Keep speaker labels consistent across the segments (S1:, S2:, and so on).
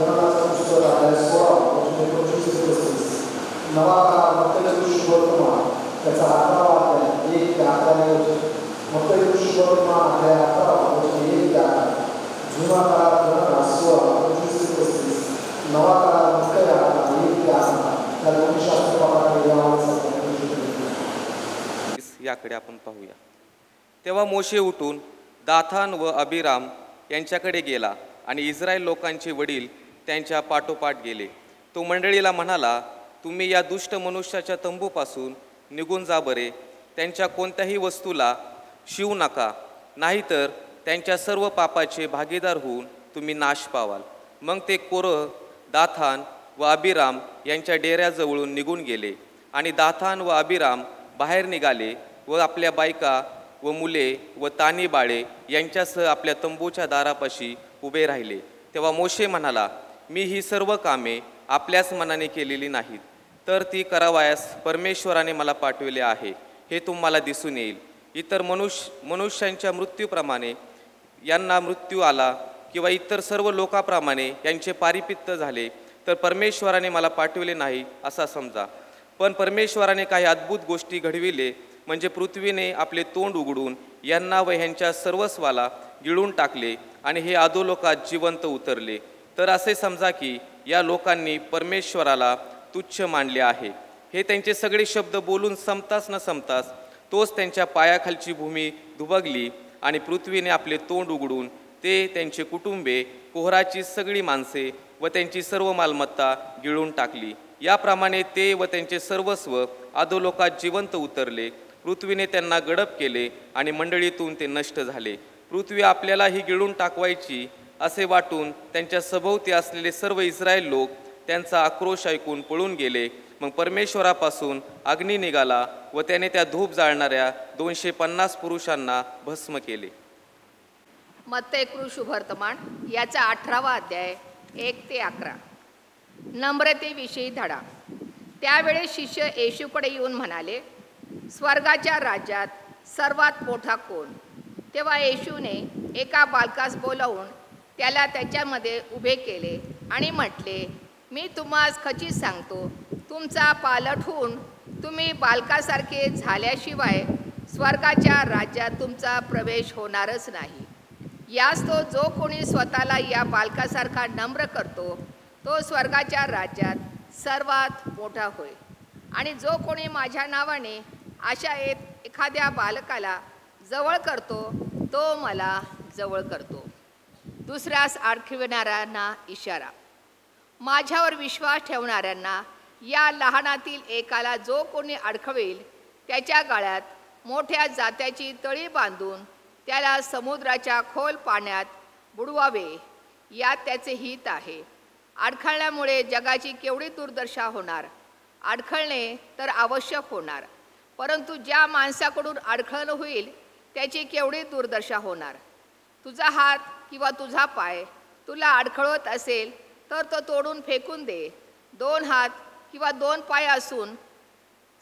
S1: धोरणाचा पुस्तक अध्याय 16 वचन 25-35 नवा काळ मत्तई शुभवर्तमान त्याचा 11वा अध्याय 1 ते 11 वचन मत्तई शुभवर्तमान अध्याय 11 वचन 1 ते 11 जुना काळ धोरणा 16 25-35 नवा काळ मत्तई 1 ते 11 त्या दोन्ही शास्त्रपाठाकडे
S2: याकडे आपण पाहूया. तेव्हा मोशे उठून दाथान व अबिराम यांच्याकडे गेला आणि इस्रायल लोकांचे वडील त्यांच्या पाठोपाठ गेले. तो मंडळीला म्हणाला, तुम्ही या दुष्ट मनुष्याच्या तंबूपासून निघून जा बरे. त्यांच्या कोणत्याही वस्तूला शिवू नका, नाहीतर त्यांच्या सर्व पापाचे भागीदार होऊन तुम्ही नाश पावाल. मग ते कोरह, दाथान व अबिराम यांच्या डेऱ्याजवळून निघून गेले. आणि दाथान व अबिराम बाहेर निघाले व आपल्या बायका व मुले व तानी बाळे यांच्यासह आपल्या तंबूच्या दारापाशी उभे राहिले. तेव्हा मोशे म्हणाला, मी ही सर्व कामे आपल्याच मनाने केलेली नाहीत, तर ती करावयास परमेश्वराने मला पाठविले आहे, हे तुम्हाला दिसून येईल. इतर मनुष्यांच्या मृत्यूप्रमाणे यांना मृत्यू आला किंवा इतर सर्व लोकांप्रमाणे यांचे पारिपित्त झाले, तर परमेश्वराने मला पाठविले नाही असा समजा. पण परमेश्वराने काही अद्भुत गोष्टी घडविले, म्हणजे पृथ्वीने आपले तोंड उघडून यांना व ह्यांच्या सर्वस्वाला गिळून टाकले आणि हे अधोलोकात जिवंत उतरले. तर असे समजा की या लोकांनी परमेश्वराला तुच्छ मानले आहे. हे त्यांचे सगळे शब्द बोलून संपताच न संपताच तोच त्यांच्या पायाखालची भूमी दुबगली आणि पृथ्वीने आपले तोंड उघडून ते त्यांचे कुटुंबे, कोहराची सगळी माणसे व त्यांची सर्व मालमत्ता गिळून टाकली. याप्रमाणे ते व त्यांचे सर्वस्व अधोलोकात जिवंत उतरले. पृथ्वीने त्यांना गडप केले आणि मंडळीतून ते नष्ट झाले. पृथ्वी आपल्याला ही गिळून टाकवायची असे वाटून त्यांच्या सभोवती असलेले सर्व इस्रायल लोक त्यांचा आक्रोश ऐकून पळून गेले. मग परमेश्वरापासून अग्नी निघाला व त्याने त्या धूप जाळणाऱ्या 250 पुरुषांना भस्म केले.
S3: मत्तई शुभवर्तमान याचा 18वा अध्याय 1 ते 11 नम्रतेविषयी धडा. त्यावेळेस शिष्य येशूकडे येऊन म्हणाले, स्वर्गाच्या राज्यात सर्वात मोठा कोण? तेव्हा येशूने एका बालकास बोलावून त्याला त्याच्यामध्ये उभे केले आणि म्हटले, मी तुम्हास खचित सांगतो, तुमचा पालट होऊन तुम्ही बालकासारखे झाल्याशिवाय स्वर्गाच्या राज्यात तुमचा प्रवेश होणारच नाही. यास तो जो कोणी स्वतःला या बालकासारखा नम्र करतो तो स्वर्गाच्या राज्यात सर्वात मोठा होय. आणि जो कोणी माझ्या नावाने अशा एखाद्या बालकाला जवळ करतो तो मला जवळ करतो. दुसऱ्यास अडखविणाऱ्यांना इशारा. माझ्यावर विश्वास ठेवणाऱ्यांना या लहानातील एकाला जो कोणी अडखवेल त्याच्या गळ्यात मोठ्या जात्याची तळी बांधून त्याला समुद्राच्या खोल पाण्यात बुडवावे, यात त्याचे हित आहे. अडखळण्यामुळे जगाची केवढी दुर्दशा होणार. अडखळणे तर आवश्यक होणार, परंतु ज्या माणसाकडून अडखळण होईल त्याची केवढी दुर्दशा होणार. तुझा हात किंवा तुझा पाय तुला अडखळत असेल तर तो तोडून फेकून दे. 2 हात किंवा 2 पाय असून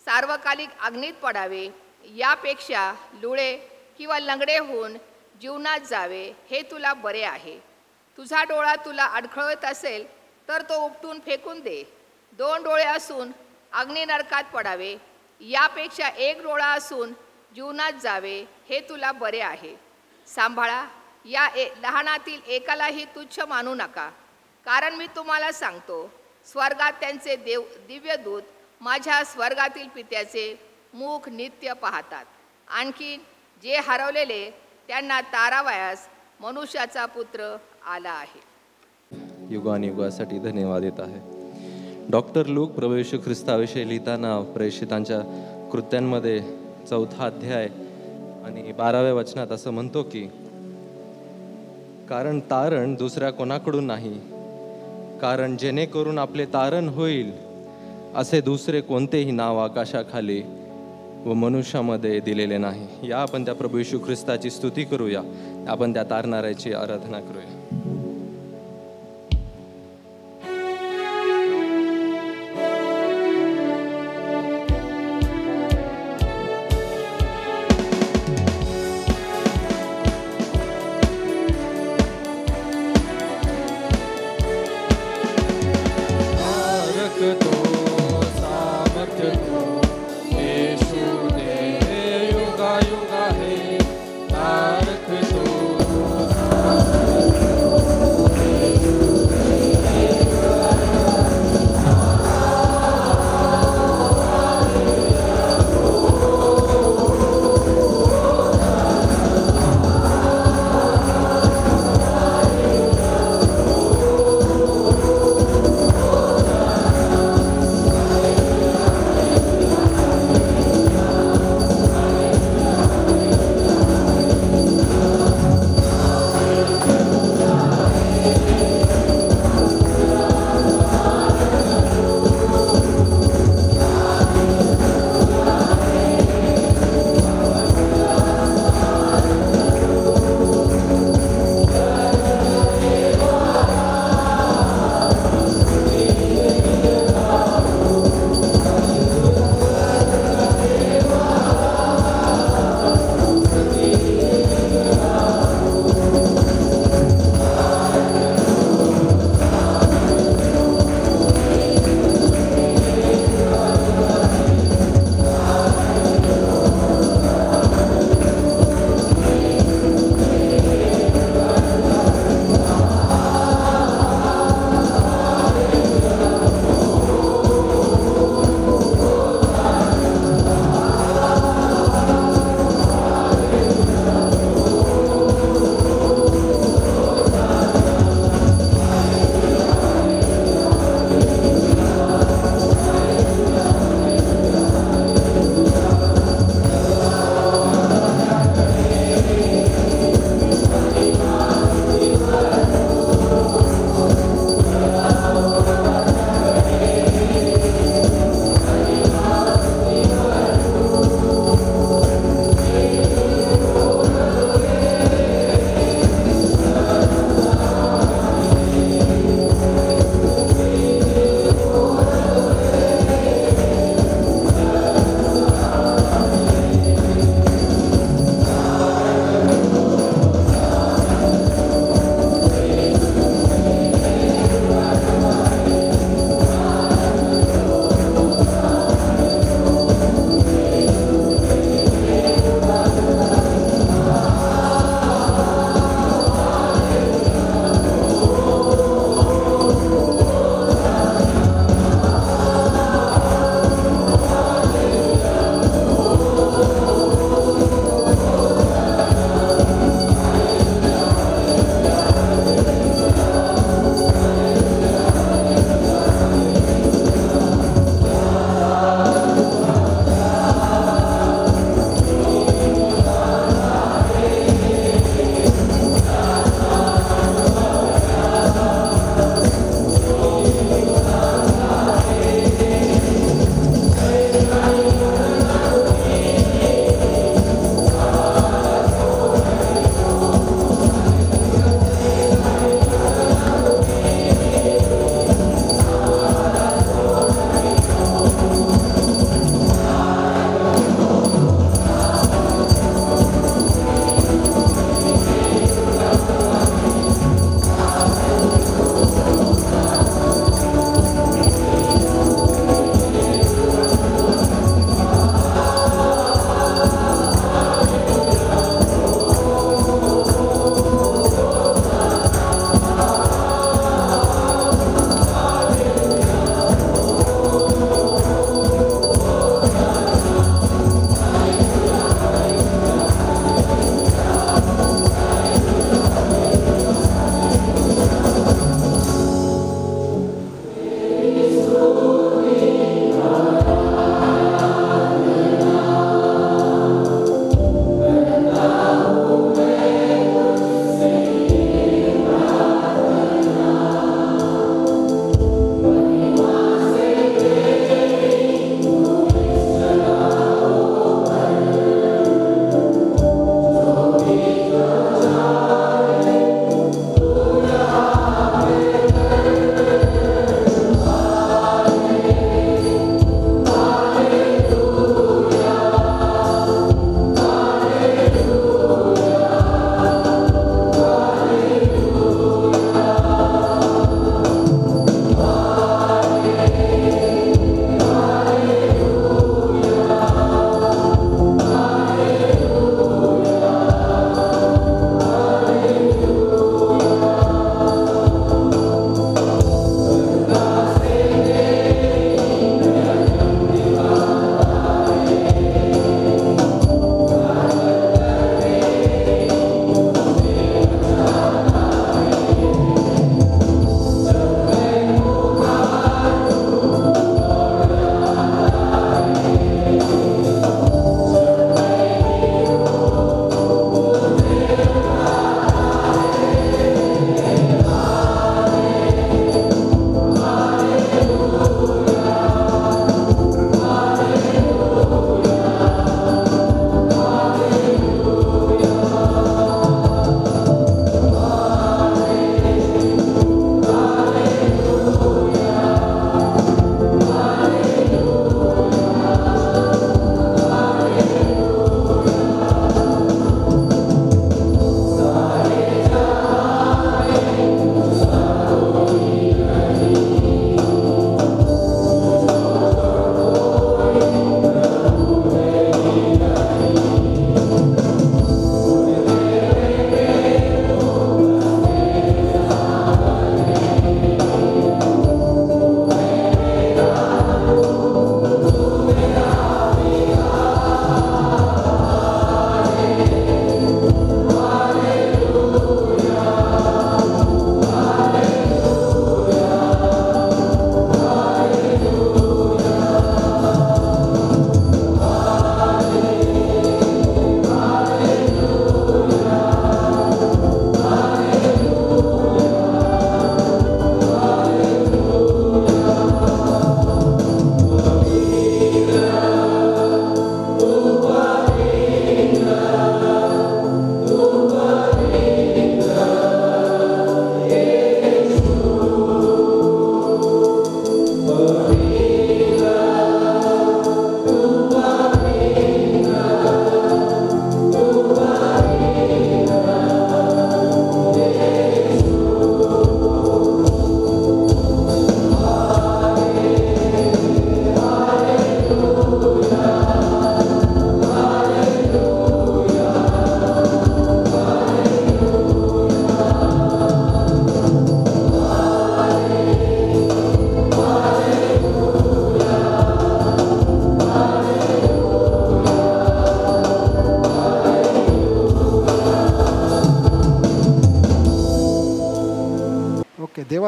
S3: सार्वकालिक अग्नीत पडावे, यापेक्षा लुळे किंवा लंगडे होऊन जीवनात जावे हे तुला बरे आहे. तुझा डोळा तुला अडखळत असेल तर तो उपटून फेकून दे. 2 डोळे असून अग्नी नरकात पडावे, यापेक्षा 1 डोळा असून जीवनात जावे हे तुला बरे आहे. सांभाळा, या लहानातील एकालाही तुच्छ मानू नका, कारण मी तुम्हाला सांगतो, स्वर्गात त्यांचे दिव्यदूत माझ्या स्वर्गातील पित्याचे मुख नित्य पाहतात. आणखी जे हरवलेले त्यांना तारावयास मनुष्याचा पुत्र आला आहे.
S4: युगानुयुगासाठी धन्यवाद देत आहे. डॉक्टर लूक प्रभू येशू ख्रिस्ताविषयी लिहिताना प्रेषितांच्या कृत्यांमध्ये 4था अध्याय आणि 12व्या वचनात असं म्हणतो की, कारण तारण दुसऱ्या कोणाकडून नाही, कारण जेणेकरून आपले तारण होईल असे दुसरे कोणतेही नाव आकाशाखाली व मनुष्यामध्ये दिलेले नाही. या आपण त्या प्रभू येशू ख्रिस्ताची स्तुती करूया, आपण त्या तारणाऱ्याची आराधना करूया.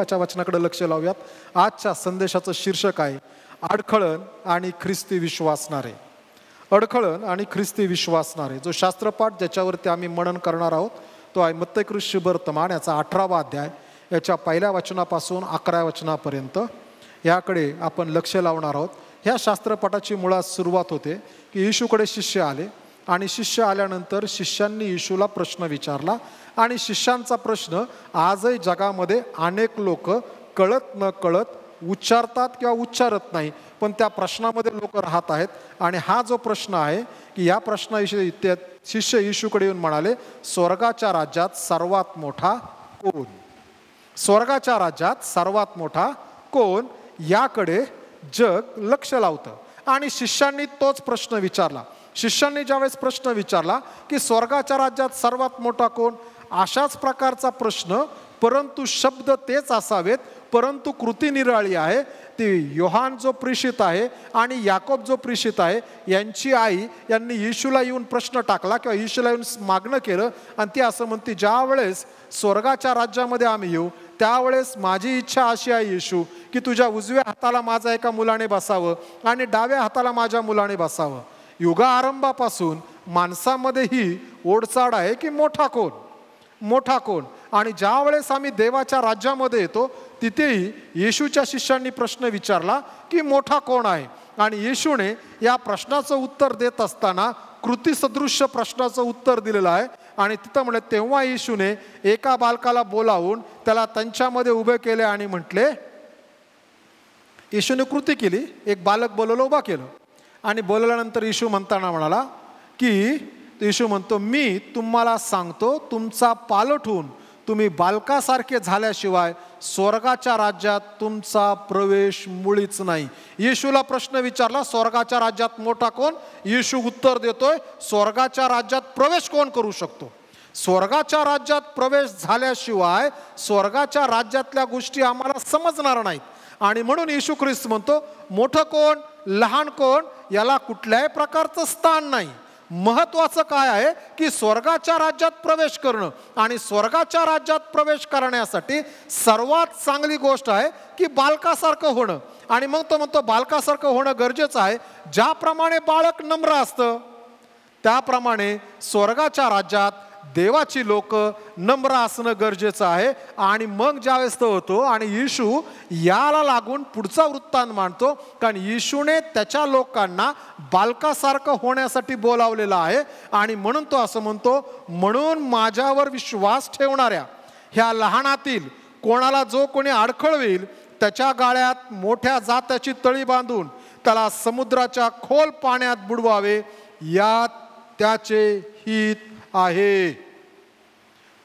S5: देवाच्या वचनाकडे लक्ष लावूयात. आजच्या संदेशाचं शीर्षक आहे अडखळण आणि ख्रिस्ती विश्वासणारे. अडखळण आणि ख्रिस्ती विश्वासणारे. जो शास्त्रपाठ ज्याच्यावरती आम्ही मनन करणार आहोत तो आहे मत्तई कृत शुभवर्तमान याचा 18वा अध्याय, याच्या 1 वचनापासून 11 वचनापर्यंत. याकडे आपण लक्ष लावणार आहोत. ह्या शास्त्रपाठाची मुळात सुरुवात होते की येशूकडे शिष्य आले आणि शिष्य आल्यानंतर शिष्यांनी येशूला प्रश्न विचारला आणि शिष्यांचा प्रश्न आजही जगामध्ये अनेक लोक कळत न कळत उच्चारतात किंवा उच्चारत नाही, पण त्या प्रश्नामध्ये लोक राहत आहेत. आणि हा जो प्रश्न आहे की या प्रश्नाविषयी ते शिष्य येशूकडे येऊन म्हणाले, स्वर्गाच्या राज्यात सर्वात मोठा कोण? स्वर्गाच्या राज्यात सर्वात मोठा कोण? याकडे जग लक्ष लावतं. आणि शिष्यांनी तोच प्रश्न विचारला. शिष्यांनी ज्यावेळेस प्रश्न विचारला की स्वर्गाच्या राज्यात सर्वात मोठा कोण, अशाच प्रकारचा प्रश्न, परंतु शब्द तेच असावेत परंतु कृती निराळी आहे. ती योहान जो प्रेषित आहे आणि याकोब जो प्रेषित आहे यांची आई यांनी येशूला येऊन प्रश्न टाकला किंवा येशूला येऊन मागणं केलं. आणि ती असं म्हणते, ज्या वेळेस स्वर्गाच्या राज्यामध्ये आम्ही येऊ त्यावेळेस माझी इच्छा अशी आहे येशू की तुझ्या उजव्या हाताला माझ्या एका मुलाने बसावं आणि डाव्या हाताला माझ्या मुलाने बसावं. युगारंभापासून माणसामध्ये ही ओढचाड आहे की मोठा कोण, मोठा कोण. आणि ज्या वेळेस आम्ही देवाच्या राज्यामध्ये येतो तिथेही येशूच्या शिष्यांनी प्रश्न विचारला की मोठा कोण आहे. आणि येशूने या प्रश्नाचं उत्तर देत असताना कृतीसदृश्य प्रश्नाचं उत्तर दिलेलं आहे. आणि तिथं म्हणे, तेव्हा येशूने एका बालकाला बोलावून त्याला त्यांच्यामध्ये उभे केले आणि म्हटले, येशूने कृती केली, एक बालक बोलवलं, उभा केलं. आणि बोलवल्यानंतर येशू म्हणताना म्हणाला की, येशू म्हणतो, मी तुम्हाला सांगतो तुमचा पालट होऊन तुम्ही बालकासारखे झाल्याशिवाय स्वर्गाच्या राज्यात तुमचा प्रवेश मुळीच नाही. येशूला प्रश्न विचारला, स्वर्गाच्या राज्यात मोठा कोण? येशू उत्तर देतोय, स्वर्गाच्या राज्यात प्रवेश कोण करू शकतो? स्वर्गाच्या राज्यात प्रवेश झाल्याशिवाय स्वर्गाच्या राज्यातल्या गोष्टी आम्हाला समजणार नाहीत. आणि म्हणून येशू ख्रिस्त म्हणतो, मोठं कोण लहान कोण याला कुठल्याही प्रकारचं स्थान नाही. महत्वाचं काय आहे की स्वर्गाच्या राज्यात प्रवेश करणं. आणि स्वर्गाच्या राज्यात प्रवेश करण्यासाठी सर्वात चांगली गोष्ट आहे की बालकासारखं होणं. आणि मग तो म्हणतो बालकासारखं होणं गरजेचं आहे. ज्याप्रमाणे बाळक नम्र असतं त्याप्रमाणे स्वर्गाच्या राज्यात देवाची लोक नम्र असणं गरजेचं आहे. आणि मग ज्यावेळेस तो होतो आणि येशू याला लागून पुढचा वृत्तांत मांडतो, कारण येशूने त्याच्या लोकांना बालकासारखं होण्यासाठी बोलावलेलं आहे. आणि म्हणून तो असं म्हणतो, म्हणून माझ्यावर विश्वास ठेवणाऱ्या ह्या लहानातील कोणाला जो कोणी अडखळवेल त्याच्या गाळ्यात मोठ्या जात्याची तळी बांधून त्याला समुद्राच्या खोल पाण्यात बुडवावे, यात त्याचे हित आहे.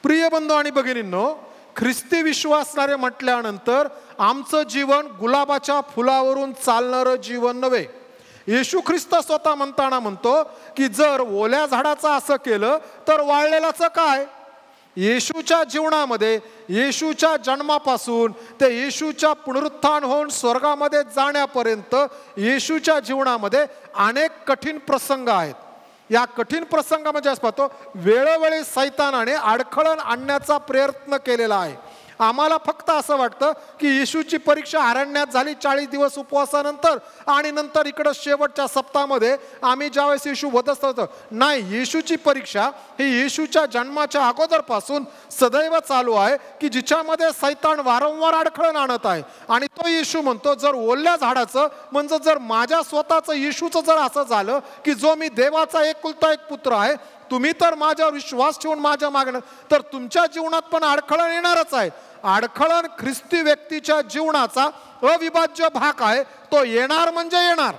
S5: प्रिय बंधू आणि भगिनींनो, ख्रिस्ती विश्वासणारे म्हटल्यानंतर आमचं जीवन गुलाबाच्या फुलावरून चालणारं जीवन नव्हे. येशू ख्रिस्त स्वतः म्हणताना म्हणतो की जर ओल्या झाडाचं असं केलं तर वाळलेल्याचं काय? येशूच्या जीवनामध्ये, येशूच्या जन्मापासून ते येशूच्या पुनरुत्थान होऊन स्वर्गामध्ये जाण्यापर्यंत येशूच्या जीवनामध्ये अनेक कठीण प्रसंग आहेत. या कठीण प्रसंगामध्ये असं पाहतो वेळोवेळी सैतानाने अडखळण आणण्याचा प्रयत्न केलेला आहे. आम्हाला फक्त असं वाटतं की येशूची परीक्षा अरण्यात झाली 40 दिवस उपवासानंतर आणि नंतर इकडं शेवटच्या सप्ताहामध्ये आम्ही ज्यावेळेस येशू वधस्त होतो. नाही, येशूची परीक्षा ही येशूच्या जन्माच्या अगोदरपासून सदैव चालू आहे की जिच्यामध्ये सैतान वारंवार अडखळण आणत आहे. आणि तो येशू म्हणतो, जर ओल्या झाडाचं म्हणजे जर माझ्या स्वतःचं येशूचं जर असं झालं की जो मी देवाचा एकुलता एक पुत्र आहे, तुम्ही तर माझ्यावर विश्वास ठेवून माझ्या मागणं, तर तुमच्या जीवनात पण अडखळण येणारच आहे. अडखळण ख्रिस्ती व्यक्तीच्या जीवनाचा अविभाज्य भाग आहे. तो येणार म्हणजे येणार.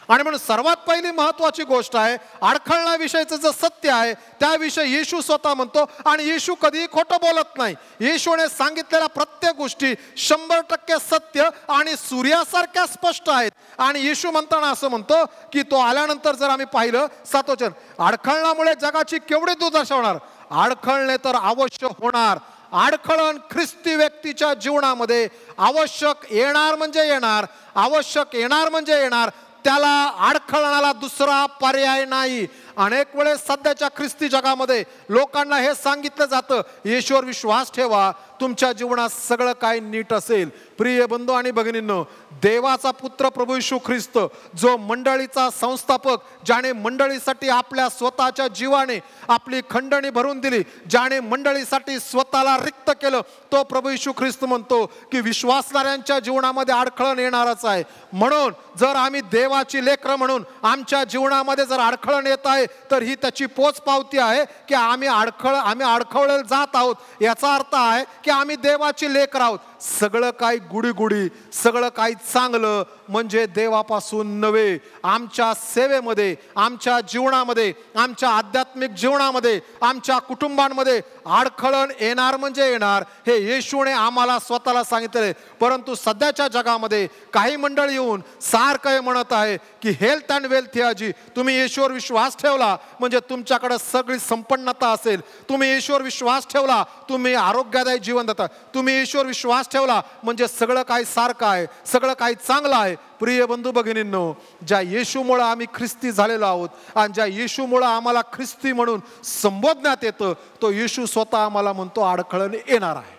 S5: आणि म्हणून सर्वात पहिली महत्वाची गोष्ट आहे, अडखळण्याविषयीचं जे सत्य आहे त्याविषयी येशू स्वतः म्हणतो. आणि येशू कधीही खोटं बोलत नाही. येशूने सांगितलेल्या प्रत्येक गोष्टी 100% सत्य आणि सूर्यासारख्या स्पष्ट आहेत. आणि येशू म्हणताना असं म्हणतो की तो आल्यानंतर जर आम्ही पाहिलं 7 वचन, अडखळण्यामुळे जगाची केवढी दुर्दशा होणार? अडखळणे तर अवश्य होणार. अडखळण ख्रिस्ती व्यक्तीच्या जीवनामध्ये आवश्यक येणार म्हणजे येणार, आवश्यक येणार म्हणजे येणार. त्याला अडखळणाला दुसरा पर्याय नाही. अनेक वेळेस सध्याच्या ख्रिस्ती जगामध्ये लोकांना हे सांगितलं जातं, येशूवर विश्वास ठेवा, तुमच्या जीवनात सगळं काही नीट असेल. प्रिय बंधू आणि भगिनींनो, देवाचा पुत्र प्रभू येशू ख्रिस्त, जो मंडळीचा संस्थापक, ज्याने मंडळीसाठी आपल्या स्वतःच्या जीवाने आपली खंडणी भरून दिली, ज्याने मंडळीसाठी स्वतःला रिक्त केलं, तो प्रभू येशू ख्रिस्त म्हणतो की विश्वासणाऱ्यांच्या जीवनामध्ये अडखळण येणारच आहे. म्हणून जर आम्ही देवाची लेकरं म्हणून आमच्या जीवनामध्ये जर अडखळण येत आहे, तर ही त्याची पोचपावती आहे की आम्ही अडखळले जात आहोत. याचा अर्थ आहे की आम्ही देवाची लेकरं आहोत. सगळं काही गुढीगुढी, सगळं काही चांगलं म्हणजे देवापासून नव्हे. आमच्या सेवेमध्ये, आमच्या जीवनामध्ये, आमच्या आध्यात्मिक जीवनामध्ये, आमच्या कुटुंबांमध्ये अडखळण येणार म्हणजे येणार, हे येशूने आम्हाला स्वतःला सांगितले. परंतु सध्याच्या जगामध्ये काही मंडळी येऊन सारखं म्हणत आहे की हेल्थ अँड वेल्थ याची, तुम्ही येशूवर विश्वास ठेवला म्हणजे तुमच्याकडे सगळी संपन्नता असेल. तुम्ही येशूवर विश्वास ठेवला, तुम्ही आरोग्यदायी जीवन देता. तुम्ही येशूवर विश्वास ठेवला म्हणजे सगळं काही सारखं आहे, सगळं काही चांगलं आहे. प्रिय बंधू भगिनींनो, ज्या येशूमुळे आम्ही ख्रिस्ती झालेलो आहोत आणि ज्या येशूमुळे आम्हाला ख्रिस्ती म्हणून संबोधण्यात येतं, तो येशू स्वतः आम्हाला म्हणतो अडखळण येणार आहे.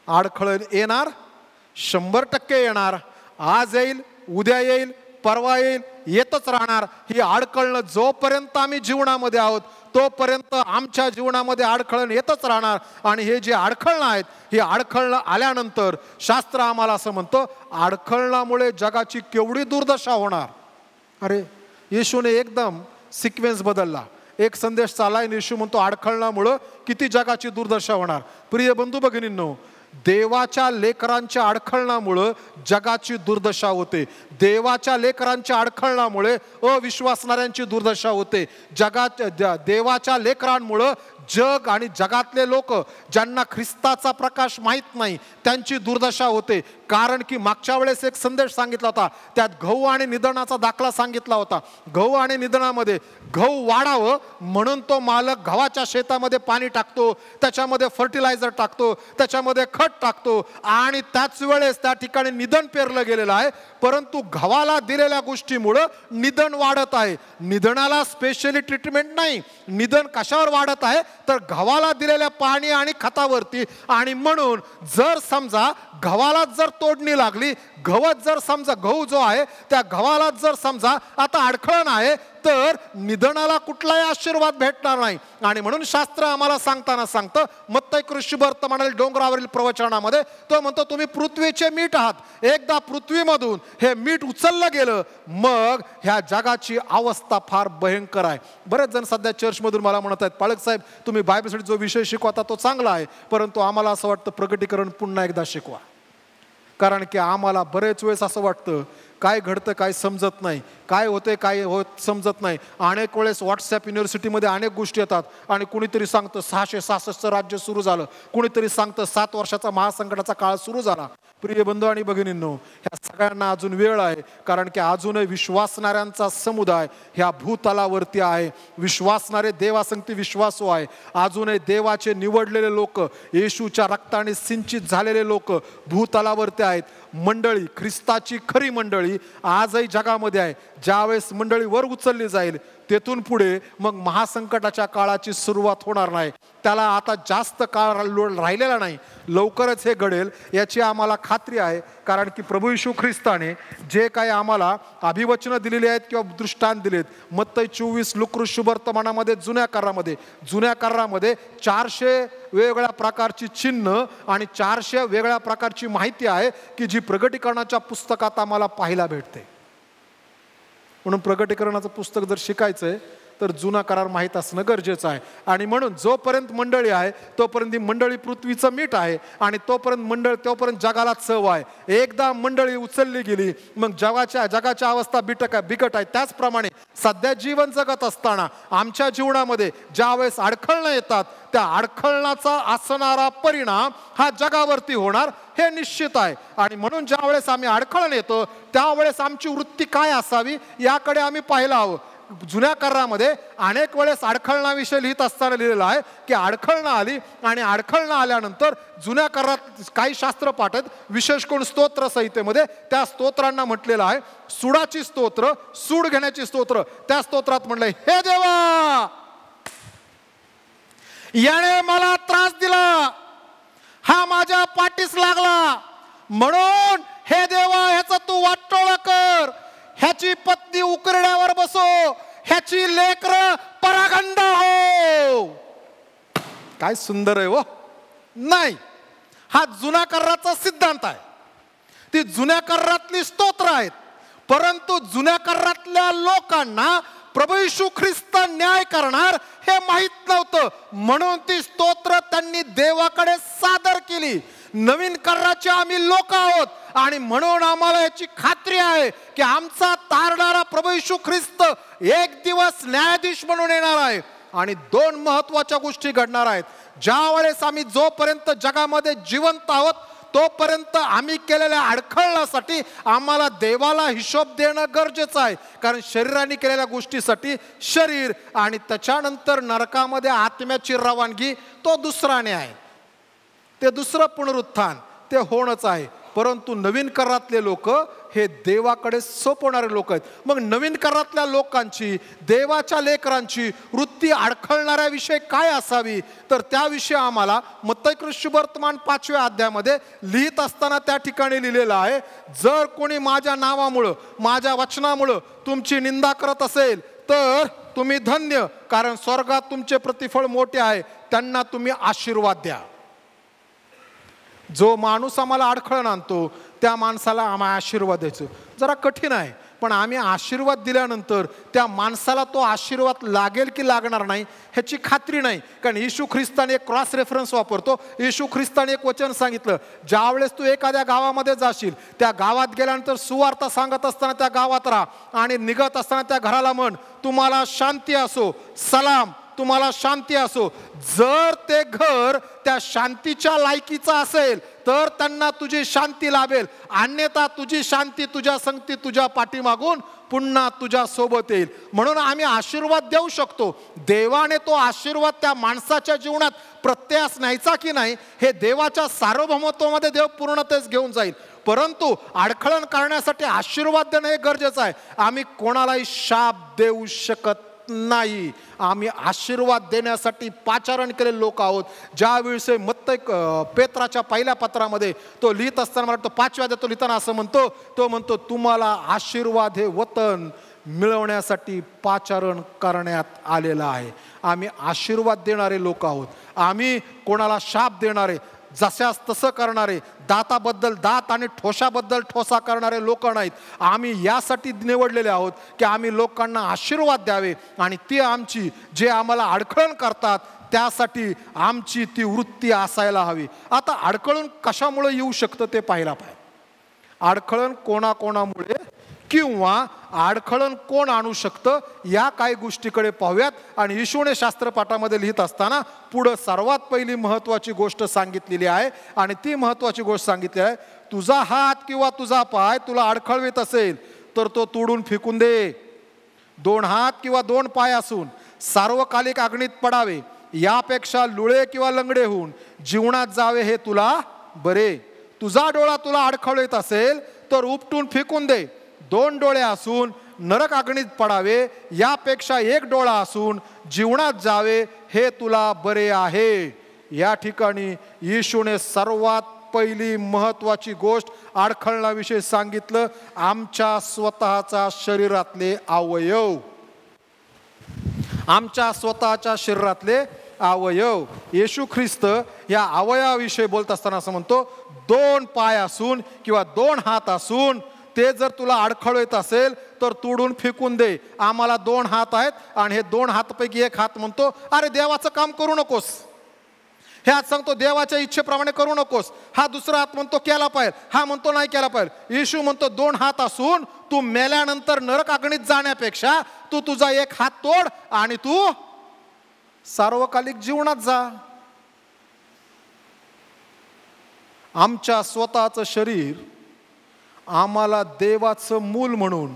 S5: अडखळण येणार, 100% येणार. आज येईल, उद्या येईल, परवा येईल, येतच राहणार. ही अडखळण जोपर्यंत आम्ही जीवनामध्ये आहोत तोपर्यंत आमच्या जीवनामध्ये अडखळण येतच राहणार. आणि हे जे अडखळणं आहेत, ही अडखळणं आल्यानंतर शास्त्र आम्हाला असं म्हणतं, अडखळणामुळे जगाची केवढी दुर्दशा होणार. अरे, येशूने एकदम सिक्वेन्स बदलला. एक संदेश चालाय, येशू म्हणतो अडखळणामुळं किती जगाची दुर्दशा होणार. प्रिय बंधू भगिनींनो, देवाच्या लेकरांच्या अडखळणामुळं जगाची दुर्दशा होते. देवाच्या लेकरांच्या अडखळणामुळे अविश्वासणाऱ्यांची दुर्दशा होते. देवाच्या लेकरांमुळं जग आणि जगातले लोक ज्यांना ख्रिस्ताचा प्रकाश माहीत नाही त्यांची दुर्दशा होते. कारण की मागच्या वेळेस एक संदेश सांगितला होता, त्यात गहू आणि निधनाचा दाखला सांगितला होता. गहू आणि निधनामध्ये गहू वाढावं म्हणून तो मालक गव्हाच्या शेतामध्ये पाणी टाकतो, त्याच्यामध्ये फर्टिलायझर टाकतो, त्याच्यामध्ये खत टाकतो आणि त्याच वेळेस त्या ठिकाणी निधन पेरलं गेलेलं आहे. परंतु गव्हाला दिलेल्या गोष्टीमुळं निधन वाढत आहे. निधनाला स्पेशली ट्रीटमेंट नाही. निधन कशावर वाढत आहे तर गव्हाला दिलेल्या पाणी आणि खतावरती. आणि म्हणून जर समजा गव्हालाच जर तोडणी लागली, गहू जो आहे त्या गव्हालाच जर समजा आता अडखळण आहे, तर निधनाला कुठलाही आशीर्वाद भेटणार नाही. आणि म्हणून शास्त्र आम्हाला सांगताना सांगतं, मत्ती कृष्णवर्तमानातील डोंगरावरील प्रवचनामध्ये तो म्हणतो, तुम्ही पृथ्वीचे मीठ आहात. एकदा पृथ्वीमधून हे मीठ उचललं गेलं मग ह्या जगाची अवस्था फार भयंकर आहे. बरेच जण सध्या चर्चमधून मला म्हणत आहेत, पाळक साहेब तुम्ही बायबलसाठी जो विषय शिकवता तो चांगला आहे, परंतु आम्हाला असं वाटतं प्रकटीकरण पुन्हा एकदा शिकवा. कारण की आम्हाला बरेच वेळेस असं वाटतं काय घडतं काय समजत नाही, काय होते काय होत समजत नाही. अनेक वेळेस व्हॉट्सॲप युनिव्हर्सिटीमध्ये अनेक गोष्टी येतात आणि कुणीतरी सांगतं 666चं राज्य सुरू झालं, कुणीतरी सांगतं 7 वर्षाचा महासंकटाचा काळ सुरू झाला. प्रिय बंधू आणि भगिनींनो, ह्या सगळ्यांना अजून वेळ आहे. कारण की अजूनही विश्वासणाऱ्यांचा समुदाय ह्या भूतलावरती आहे. विश्वासणारे देवासंगती विश्वासू आहे. अजूनही देवाचे निवडलेले लोक, येशूच्या रक्ताने सिंचित झालेले लोक भूतलावरती आहेत. मंडळी, ख्रिस्ताची खरी मंडळी आजही जगामध्ये आहे. ज्यावेळेस मंडळी वर उचलली जाईल तेथून पुढे मग महासंकटाच्या काळाची सुरुवात होणार नाही. त्याला आता जास्त काळ राहिलेला नाही, लवकरच हे घडेल याची आम्हाला खात्री आहे. कारण की प्रभू येशू ख्रिस्ताने जे काही आम्हाला अभिवचनं दिलेली आहेत किंवा दृष्टांत दिलेत, मत्ती 24 लुका शुभवर्तमानामध्ये जुन्या करारामध्ये 400 वेगवेगळ्या प्रकारची चिन्ह आणि 400 वेगळ्या प्रकारची माहिती आहे की जी प्रकटीकरणाच्या पुस्तकात आम्हाला पाहायला भेटते. म्हणून प्रकटीकरणाचं पुस्तक जर शिकायचं आहे तर जुना करार माहीत असणं गरजेचं आहे. आणि म्हणून जोपर्यंत मंडळी आहे तोपर्यंत ही मंडळी पृथ्वीचं मीठ आहे आणि तोपर्यंत जगाला चव आहे. एकदा मंडळी उचलली गेली मग जगाच्या अवस्था बिकट आहे. त्याचप्रमाणे सध्या जीवन जगत असताना आमच्या जीवनामध्ये ज्यावेळेस अडखळणं येतात त्या अडखळणाचा असणारा परिणाम हा जगावरती होणार हे निश्चित आहे. आणि म्हणून ज्यावेळेस आम्ही अडखळण येतो त्यावेळेस आमची वृत्ती काय असावी याकडे आम्ही पाहायला हवं. जुन्या करारामध्ये अनेक वेळेस अडखळणाविषयी लिहित असताना लिहिलेलं आहे की अडखळणं आली आणि अडखळणं आल्यानंतर जुन्या करारात काही शास्त्र पाठ आहेत, विशेष करून स्तोत्र संहितेमध्ये त्या स्तोत्रांना म्हटलेलं आहे, सुडाची स्तोत्र, सूड घेण्याची स्तोत्र. त्या स्तोत्रात म्हटलंय, हे देवा, याने मला त्रास दिला, हा माझ्या पाठीस लागला, म्हणून हे देवा ह्याचा तू वाटोळा कर, ह्याची पत्नी उकरड्यावर बसो, ह्याची लेकर परागंड हो. काय सुंदर आहे हो. नाही, हा जुन्या कराराचा सिद्धांत आहे. ती जुन्या करारातली स्तोत्र आहेत, परंतु जुन्या करारातल्या लोकांना प्रभू येशू ख्रिस्त न्याय करणार हे माहित नव्हतं, म्हणून ती स्तोत्र त्यांनी देवाकडे सादर केली. नवीन कराराचे आम्ही लोक आहोत आणि म्हणून आम्हाला याची खात्री आहे की आमचा तारणारा प्रभू येशू ख्रिस्त एक दिवस न्यायाधीश म्हणून येणार आहे. आणि दोन महत्वाच्या गोष्टी घडणार आहेत. ज्या वेळेस आम्ही जोपर्यंत जगामध्ये जिवंत आहोत तोपर्यंत आम्ही केलेल्या अडखळण्यासाठी आम्हाला देवाला हिशोब देणं गरजेचं आहे, कारण शरीराने केलेल्या गोष्टीसाठी शरीर, आणि त्याच्यानंतर नरकामध्ये आत्म्याची रवानगी तो दुसरा न्याय, ते दुसरं पुनरुत्थान ते होणच आहे. परंतु नवीन करारातले लोक हे देवाकडे सोपवणारे लोक आहेत. मग नवीन करारातल्या लोकांची, देवाच्या लेकरांची वृत्ती अडखळणाऱ्या विषयी काय असावी, तर त्याविषयी आम्हाला मत्ती सुवर्तमान 5व्या अध्यायामध्ये लिहित असताना त्या ठिकाणी लिहिलेलं आहे, जर कोणी माझ्या नावामुळं, माझ्या वचनामुळं तुमची निंदा करत असेल तर तुम्ही धन्य, कारण स्वर्गात तुमचे प्रतिफळ मोठे आहे, त्यांना तुम्ही आशीर्वाद द्या. जो माणूस आम्हाला अडखळण आणतो त्या माणसाला आम्हाला आशीर्वाद द्यायचं जरा कठीण आहे, पण आम्ही आशीर्वाद दिल्यानंतर त्या माणसाला तो आशीर्वाद लागेल की लागणार नाही ह्याची खात्री नाही. कारण येशू ख्रिस्ताने एक क्रॉस रेफरन्स वापरतो. येशू ख्रिस्ताने एक वचन सांगितलं, ज्यावेळेस तू एखाद्या गावामध्ये जाशील, त्या गावात गेल्यानंतर सुवार्ता सांगत असताना त्या गावात राहा आणि निघत असताना त्या घराला म्हण, तुम्हाला शांती असो, सलाम, तुम्हाला शांती असो. जर ते घर त्या शांतीच्या लायकीचं असेल तर त्यांना तुझी शांती लाभेल, अन्यथा तुझी शांती तुझ्या संगती तुझ्या पाठीमागून पुन्हा तुझ्या सोबत येईल. म्हणून आम्ही आशीर्वाद देऊ शकतो. देवाने तो आशीर्वाद त्या माणसाच्या जीवनात प्रत्यास न्यायचा की नाही हे देवाच्या सार्वभौमत्वामध्ये देव पूर्णतेस घेऊन जाईल. परंतु अडखळण करण्यासाठी आशीर्वाद देणं हे गरजेचं आहे. आम्ही कोणालाही शाप देऊ शकत नाही. आम्ही आशीर्वाद देण्यासाठी पाचारण केलेले लोक आहोत. ज्यावेळेस मत्ती पेत्राच्या पहिल्या पत्रामध्ये तो लिहित असताना मला वाटतं 5व्या तो लिहिताना असं म्हणतो, तो म्हणतो तुम्हाला आशीर्वाद हे वतन मिळवण्यासाठी पाचारण करण्यात आलेलं आहे. आम्ही आशीर्वाद देणारे लोक आहोत. आम्ही कोणाला शाप देणारे, जशास तसं करणारे, दाताबद्दल दात आणि ठोशाबद्दल ठोसा करणारे लोक नाहीत. आम्ही यासाठी निवडलेले आहोत की आम्ही लोकांना आशीर्वाद द्यावे आणि ती आमची, जे आम्हाला अडखळण करतात त्यासाठी आमची ती वृत्ती असायला हवी. आता अडखळून कशामुळे येऊ शकतं ते पाहायला पाहिजे. अडखळण कोणाकोणामुळे किंवा अडखळण कोण आणू शकतं या काही गोष्टीकडे पाहूयात. आणि येशूने शास्त्रपाठामध्ये लिहित असताना पुढं सर्वात पहिली महत्त्वाची गोष्ट सांगितलेली आहे आणि ती महत्त्वाची गोष्ट सांगितली आहे, तुझा हात किंवा तुझा पाय तुला अडखळवीत असेल तर तो तोडून फेकून दे. 2 हात किंवा 2 पाय असून सार्वकालिक अग्नीत पडावे यापेक्षा लुळे किंवा लंगडे होऊन जीवनात जावे हे तुला बरे. तुझा डोळा तुला अडखळवीत असेल तर उपटून फेकून दे. 2 डोळे असून नरक अग्नीत पडावे यापेक्षा 1 डोळा असून जीवनात जावे हे तुला बरे आहे. या ठिकाणी येशूने सर्वात पहिली महत्वाची गोष्ट अडखळण्याविषयी सांगितलं, आमच्या स्वतःच्या शरीरातले अवयव. आमच्या स्वतःच्या शरीरातले अवयव. येशू ख्रिस्त या अवयवाविषयी बोलत असताना असं म्हणतो, 2 पाय असून किंवा 2 हात असून ते जर तुला अडखळत असेल तर तोडून फेकून दे. आम्हाला 2 हात आहेत आणि हे 2 हातपैकी 1 हात म्हणतो अरे देवाचं काम करू नकोस, हे हात सांगतो देवाच्या इच्छेप्रमाणे करू नकोस. हा दुसरा हात म्हणतो केला पाहिजे, हा म्हणतो नाही केला पाहिजे. येशू म्हणतो 2 हात असून तू मेल्यानंतर नरक अग्नीत जाण्यापेक्षा तू तुझा 1 हात तोड आणि तू सार्वकालिक जीवनात जा. आमच्या स्वतःचं शरीर आम्हाला देवाचं मूल म्हणून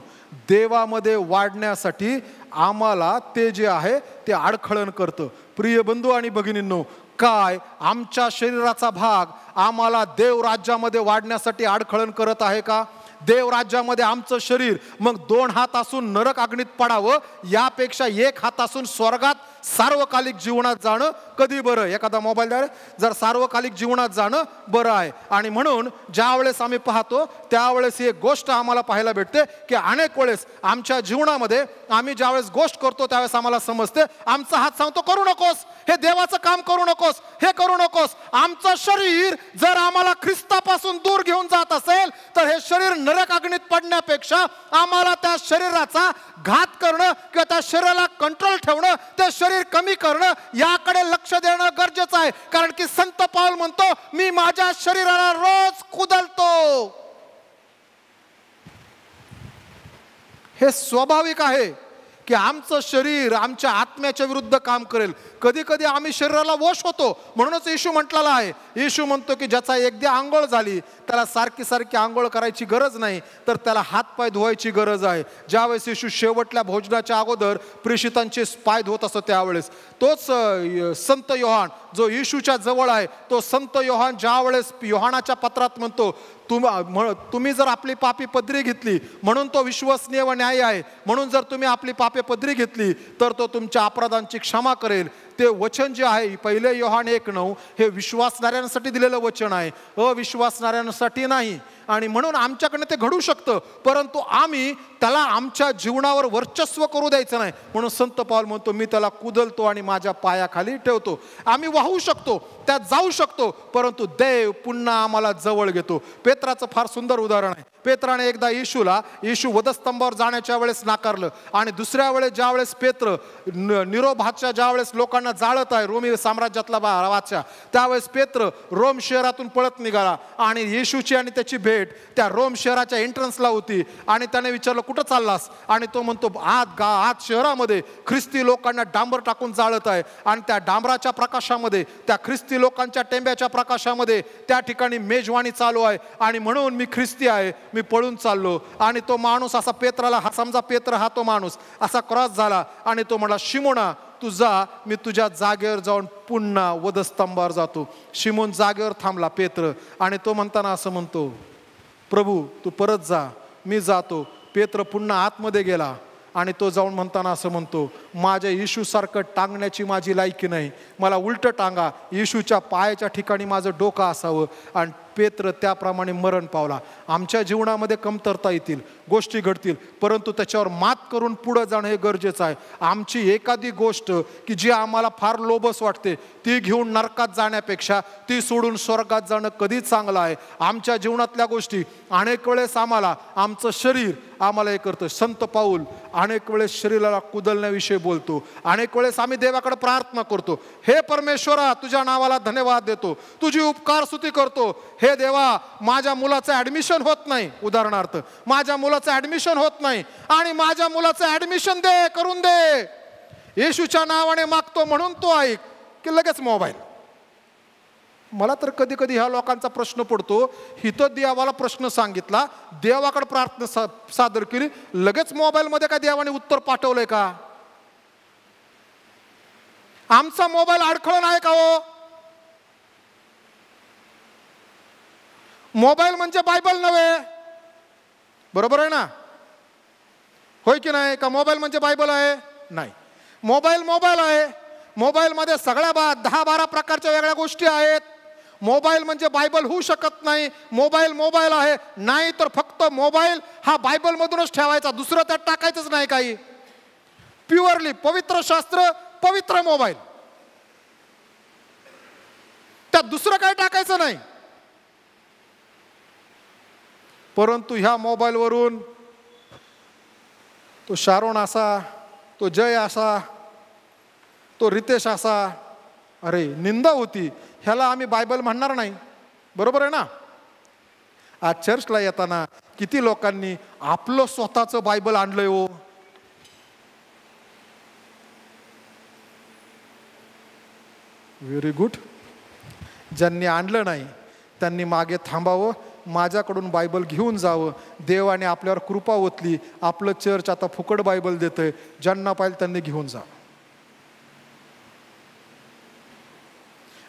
S5: देवामध्ये वाढण्यासाठी आम्हाला ते जे आहे ते अडखळण करतं. प्रिय बंधू आणि भगिनींनो, काय आमच्या शरीराचा भाग आम्हाला देव राज्यामध्ये वाढण्यासाठी अडखळण करत आहे का? देव राज्यामध्ये आमचं शरीर मग 2 हात असून नरक अग्नीत पडावं यापेक्षा 1 हात असून स्वर्गात सार्वकालिक जीवनात जाणं कधी बरं? एखादा मोबाईल द्या, जर सार्वकालिक जीवनात जाणं बरं आहे. आणि म्हणून ज्या वेळेस आम्ही पाहतो त्यावेळेस एक गोष्ट आम्हाला पाहायला भेटते की अनेक वेळेस आमच्या जीवनामध्ये आम्ही ज्यावेळेस गोष्ट करतो त्यावेळेस आम्हाला समजते आमचा हात सांगतो करू नकोस, हे देवाचं काम करू नकोस, हे करू नकोस. आमचं शरीर जर आम्हाला ख्रिस्तापासून दूर घेऊन जात असेल तर हे शरीर नरक अग्नीत पडण्यापेक्षा आम्हाला त्या शरीराचा घात करणं किंवा त्या शरीराला कंट्रोल ठेवणं, ते शरीर कमी करणं याकडे लक्ष देणं गरजेचं आहे. कारण की संत पाऊल म्हणतो मी माझ्या शरीराला रोज कुदलतो. हे स्वाभाविक आहे की आमचं शरीर आमच्या आत्म्याच्या विरुद्ध काम करेल. कधी कधी आम्ही शरीराला वश होतो. म्हणूनच येशू म्हटलेला आहे, येशू म्हणतो की ज्याचा एकदा आंघोळ झाली त्याला सारखी सारखी आंघोळ करायची गरज नाही, तर त्याला हातपाय धुवायची गरज आहे. ज्यावेळेस येशू शेवटल्या भोजनाच्या अगोदर प्रेषितांचे पाय धुवत असतो त्यावेळेस तोच संत योहान जो येशूच्या जवळ आहे, तो संत योहान ज्यावेळेस योहानाच्या पत्रात म्हणतो तुम्ही जर आपली पापी पदरी घेतली म्हणून तो विश्वसनीय व न्यायी आहे, म्हणून जर तुम्ही आपली पापे पदरी घेतली तर तो तुमच्या अपराधांची क्षमा करेल. ते वचन जे आहे 1 योहान 1:9 हे विश्वासणाऱ्यांसाठी दिलेलं वचन आहे, अविश्वासणाऱ्यांसाठी नाही. आणि म्हणून आमच्याकडनं ते घडू शकतं, परंतु आम्ही त्याला आमच्या जीवनावर वर्चस्व करू द्यायचं नाही. म्हणून संत पाऊल म्हणतो मी त्याला कुदलतो आणि माझ्या पायाखाली ठेवतो. आम्ही वाहू शकतो, त्यात जाऊ शकतो, परंतु देव पुन्हा आम्हाला जवळ घेतो. पेत्राचं फार सुंदर उदाहरण आहे. पेत्राने एकदा येशू वधस्तंभावर जाण्याच्या वेळेस नाकारलं आणि दुसऱ्या वेळेस ज्यावेळेस पेत्र निरोभाच्या ज्यावेळेस लोकांना जाळत आहे रोमी साम्राज्यातला वाचा, त्यावेळेस पेत्र रोम शहरातून पळत निघाला आणि येशूची आणि त्याची भेट त्या रोम शहराच्या एंट्रन्सला होती. आणि त्याने विचारलं कुठं चाललास? आणि तो म्हणतो आत शहरामध्ये ख्रिस्ती लोकांना डांबर टाकून जाळत आहे. आणि त्या डांबराच्या प्रकाशामध्ये, त्या ख्रिस्ती लोकांच्या टेंब्याच्या प्रकाशामध्ये त्या ठिकाणी मेजवानी चालू आहे. आणि म्हणून मी ख्रिस्ती आहे, मी पळून चाललो. आणि तो माणूस असा पेत्राला, समजा पेत्र हा तो माणूस असा क्रॉस झाला आणि तो म्हणला शिमोना तू जा, मी तुझ्या जागेवर जाऊन पुन्हा वधस्तंभावर जातो. शिमोन जागेवर थांबला पेत्र आणि तो म्हणताना असं म्हणतो प्रभू तू परत जा, मी जातो. पेत्र पुन्हा आतमध्ये गेला आणि तो जाऊन म्हणताना असं म्हणतो माझ्या येशूसारखं टांगण्याची माझी लायकी नाही, मला उलटं टांगा, येशूच्या पायाच्या ठिकाणी माझं डोकं असावं. आणि पेत्र त्याप्रमाणे मरण पावला. आमच्या जीवनामध्ये कमतरता येतील, गोष्टी घडतील, परंतु त्याच्यावर मात करून पुढं जाणं हे गरजेचं आहे. आमची एखादी गोष्ट की जी आम्हाला फार लोभस वाटते ती घेऊन नरकात जाण्यापेक्षा ती सोडून स्वर्गात जाणं कधीच चांगलं आहे. आमच्या जीवनातल्या गोष्टी अनेक वेळेस आम्हाला आमचं शरीर आम्हाला हे करतं. संत पाऊल अनेक वेळेस शरीराला कुदलण्याविषयी बोलतो. अनेक वेळेस आम्ही देवाकडे प्रार्थना करतो, हे परमेश्वरा तुझ्या नावाला धन्यवाद देतो, तुझी उपकार स्तुती करतो. हे देवा माझ्या मुलाचं ॲडमिशन होत नाही, उदाहरणार्थ माझ्या मुलाचं ॲडमिशन होत नाही आणि माझ्या मुलाचं ॲडमिशन दे, करून दे. येशूच्या नावाने मागतो म्हणून तो ऐक की लगेच मोबाईल. मला तर कधी कधी ह्या लोकांचा प्रश्न पडतो, हिथं देवाला प्रश्न सांगितला, देवाकडे प्रार्थना सादर केली, लगेच मोबाईलमध्ये काय देवाने उत्तर पाठवलंय का? आमचा मोबाईल अडखळण आहे का हो? मोबाईल म्हणजे बायबल नव्हे, बरोबर आहे ना? होय की नाही? का मोबाईल म्हणजे बायबल आहे? नाही. मोबाईल आहे. मोबाईलमध्ये सगळ्या 10-12 प्रकारच्या वेगळ्या गोष्टी आहेत. मोबाईल म्हणजे बायबल होऊ शकत नाही. मोबाईल आहे, नाही तर फक्त मोबाईल हा बायबल मधूनच ठेवायचा, दुसरं त्यात टाकायचंच नाही काही. प्युअरली पवित्र शास्त्र, पवित्र मोबाईल, त्यात दुसरं काही टाकायचं नाही. परंतु ह्या मोबाईलवरून तो शारोन असा, तो जय असा, तो रितेश असा, अरे निंदा होती, ह्याला आम्ही बायबल म्हणणार नाही, बरोबर आहे ना? आज चर्चला येताना किती लोकांनी आपलं स्वतःचं बायबल आणलंय हो. Very good. ज्यांनी आणलं नाही त्यांनी मागे थांबावं माझ्याकडून बायबल घेऊन जावं. देवाने आपल्यावर कृपा ओतली, आपलं चर्च आता फुकट बायबल देतंय, ज्यांना पाहिजे त्यांनी घेऊन जा.